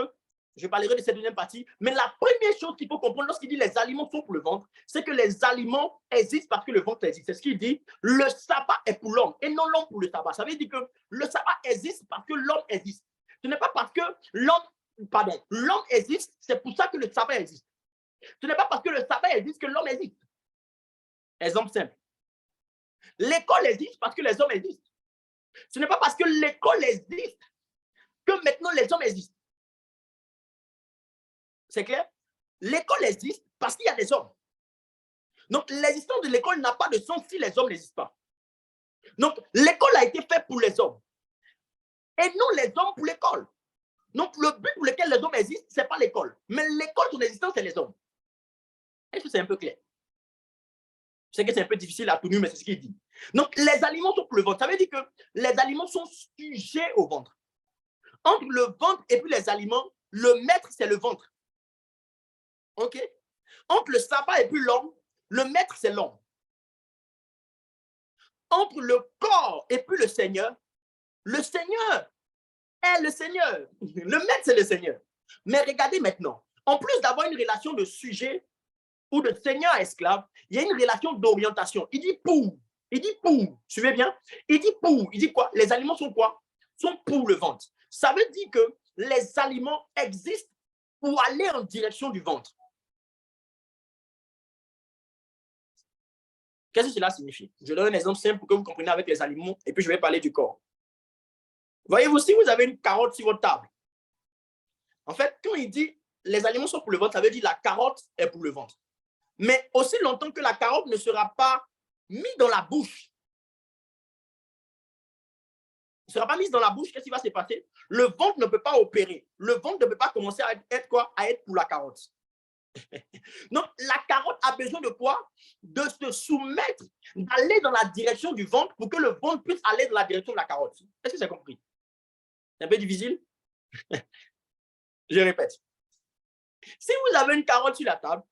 je parlerai de cette deuxième partie, mais la première chose qu'il faut comprendre lorsqu'il dit les aliments sont pour le ventre, c'est que les aliments existent parce que le ventre existe. C'est ce qu'il dit. Le sabbat est pour l'homme et non l'homme pour le sabbat. Ça veut dire que le sabbat existe parce que l'homme existe. Ce n'est pas parce que l'homme existe, c'est pour ça que le sabbat existe. Ce n'est pas parce que le sabbat existe que l'homme existe. Exemple simple. L'école existe parce que les hommes existent. Ce n'est pas parce que l'école existe que maintenant les hommes existent. C'est clair? L'école existe parce qu'il y a des hommes. Donc, l'existence de l'école n'a pas de sens si les hommes n'existent pas. Donc, l'école a été faite pour les hommes et non les hommes pour l'école. Donc, le but pour lequel les hommes existent, ce n'est pas l'école. Mais l'école, son existence, c'est les hommes. Est-ce que c'est un peu clair? Je sais que c'est un peu difficile à tenir, mais c'est ce qu'il dit. Donc, les aliments sont pour le ventre. Ça veut dire que les aliments sont sujets au ventre. Entre le ventre et puis les aliments, le maître, c'est le ventre. OK? Entre le sabbat et puis l'homme, le maître, c'est l'homme. Entre le corps et puis le Seigneur est le Seigneur. Le maître, c'est le Seigneur. Mais regardez maintenant, en plus d'avoir une relation de sujet ou de seigneur à esclave, il y a une relation d'orientation. Il dit pour. Il dit pour. Suivez bien. Il dit pour. Il dit quoi? Les aliments sont quoi? Sont pour le ventre. Ça veut dire que les aliments existent pour aller en direction du ventre. Qu'est-ce que cela signifie? Je donne un exemple simple pour que vous compreniez avec les aliments et puis je vais parler du corps. Voyez-vous, si vous avez une carotte sur votre table, en fait, quand il dit les aliments sont pour le ventre, ça veut dire la carotte est pour le ventre. Mais aussi longtemps que la carotte ne sera pas mise dans la bouche, ne sera pas mise dans la bouche, qu'est-ce qui va se passer? Le ventre ne peut pas opérer. Le ventre ne peut pas commencer à être quoi? À être pour la carotte. Donc, la carotte a besoin de quoi? De se soumettre, d'aller dans la direction du ventre pour que le ventre puisse aller dans la direction de la carotte. Est-ce que c'est compris? C'est un peu difficile? Je répète. Si vous avez une carotte sur la table,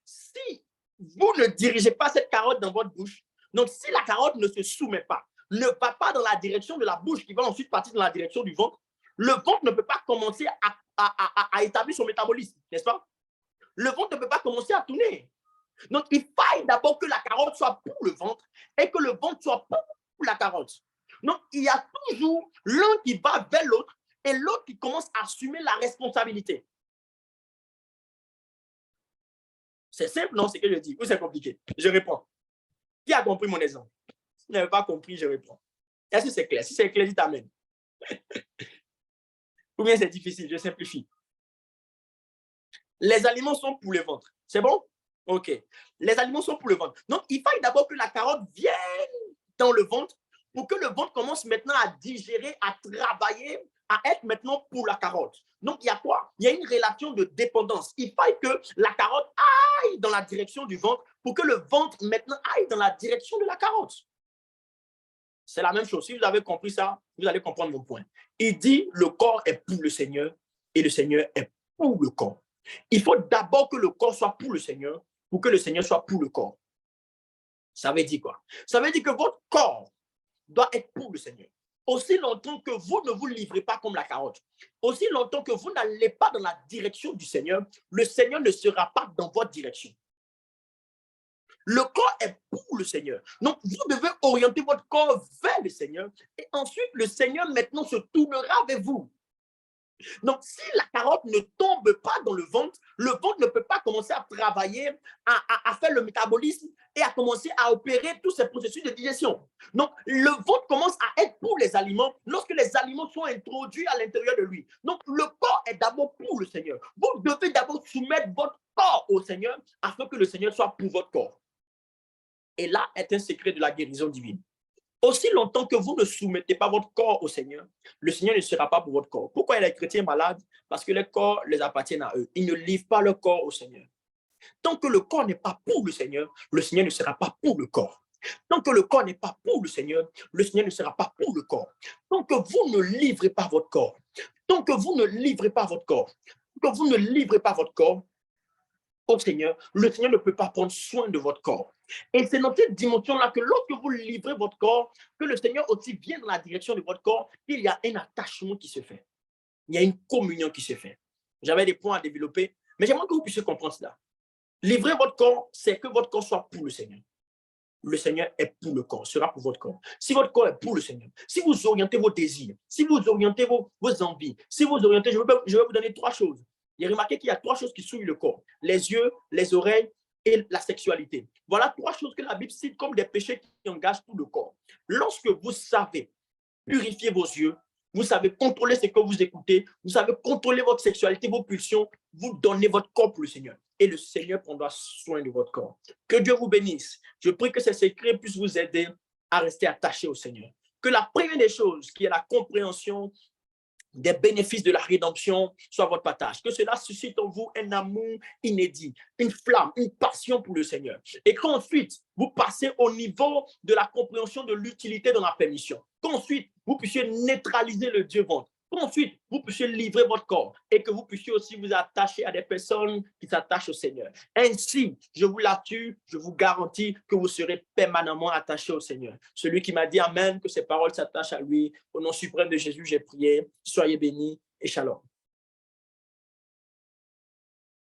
si vous ne dirigez pas cette carotte dans votre bouche, donc si la carotte ne se soumet pas, ne va pas dans la direction de la bouche qui va ensuite partir dans la direction du ventre, le ventre ne peut pas commencer à établir son métabolisme, n'est-ce pas? Le ventre ne peut pas commencer à tourner. Donc, il faut d'abord que la carotte soit pour le ventre et que le ventre soit pour la carotte. Donc, il y a toujours l'un qui va vers l'autre et l'autre qui commence à assumer la responsabilité. C'est simple, non, c'est ce que je dis. Ou c'est compliqué? Je réponds. Qui a compris mon exemple? Si vous n'avez pas compris, je réponds. Est-ce que c'est clair? Si c'est clair, dites amen. Ou bien c'est difficile, je simplifie. Les aliments sont pour le ventre. C'est bon? OK. Les aliments sont pour le ventre. Donc, il faut d'abord que la carotte vienne dans le ventre pour que le ventre commence maintenant à digérer, à travailler, à être maintenant pour la carotte. Donc, il y a quoi? Il y a une relation de dépendance. Il faut que la carotte aille dans la direction du ventre pour que le ventre maintenant aille dans la direction de la carotte. C'est la même chose. Si vous avez compris ça, vous allez comprendre mon point. Il dit, le corps est pour le Seigneur et le Seigneur est pour le corps. Il faut d'abord que le corps soit pour le Seigneur pour que le Seigneur soit pour le corps. Ça veut dire quoi? Ça veut dire que votre corps doit être pour le Seigneur. Aussi longtemps que vous ne vous livrez pas comme la carotte, aussi longtemps que vous n'allez pas dans la direction du Seigneur, le Seigneur ne sera pas dans votre direction. Le corps est pour le Seigneur. Donc, vous devez orienter votre corps vers le Seigneur et ensuite, le Seigneur maintenant se tournera vers vous. Donc, si la carotte ne tombe pas dans le ventre ne peut pas commencer à travailler, à faire le métabolisme et à commencer à opérer tous ces processus de digestion. Donc, le ventre commence à être pour les aliments lorsque les aliments sont introduits à l'intérieur de lui. Donc, le corps est d'abord pour le Seigneur. Vous devez d'abord soumettre votre corps au Seigneur afin que le Seigneur soit pour votre corps. Et là est un secret de la guérison divine. Aussi longtemps que vous ne soumettez pas votre corps au Seigneur, le Seigneur ne sera pas pour votre corps. Pourquoi il y a les chrétiens malades? Parce que les corps les appartiennent à eux. Ils ne livrent pas leur corps au Seigneur. Tant que le corps n'est pas pour le Seigneur ne sera pas pour le corps. Tant que le corps n'est pas pour le Seigneur ne sera pas pour le corps. Tant que vous ne livrez pas votre corps, tant que vous ne livrez pas votre corps, tant que vous ne livrez pas votre corps au Seigneur, le Seigneur ne peut pas prendre soin de votre corps. Et c'est dans cette dimension-là que lorsque vous livrez votre corps, que le Seigneur aussi vient dans la direction de votre corps, il y a un attachement qui se fait. Il y a une communion qui se fait. J'avais des points à développer, mais j'aimerais que vous puissiez comprendre cela. Livrer votre corps, c'est que votre corps soit pour le Seigneur. Le Seigneur est pour le corps, sera pour votre corps. Si votre corps est pour le Seigneur, si vous orientez vos désirs, si vous orientez vos envies, si vous orientez, je vais vous donner 3 choses. Il y a remarqué qu'il y a 3 choses qui souillent le corps. Les yeux, les oreilles et la sexualité. Voilà 3 choses que la Bible cite comme des péchés qui engagent tout le corps. Lorsque vous savez purifier vos yeux, vous savez contrôler ce que vous écoutez, vous savez contrôler votre sexualité, vos pulsions, vous donnez votre corps pour le Seigneur. Et le Seigneur prendra soin de votre corps. Que Dieu vous bénisse. Je prie que ces secrets puissent vous aider à rester attachés au Seigneur. Que la première des choses, qui est la compréhension des bénéfices de la rédemption, soit votre partage. Que cela suscite en vous un amour inédit, une flamme, une passion pour le Seigneur. Et qu'ensuite, vous passez au niveau de la compréhension de l'utilité dans la permission. Qu'ensuite, vous puissiez neutraliser le Dieu ventre. Qu'ensuite, vous puissiez livrer votre corps et que vous puissiez aussi vous attacher à des personnes qui s'attachent au Seigneur. Ainsi, je vous l'assure, je vous garantis que vous serez permanemment attachés au Seigneur. Celui qui m'a dit Amen, que ses paroles s'attachent à lui. Au nom suprême de Jésus, j'ai prié. Soyez bénis et shalom.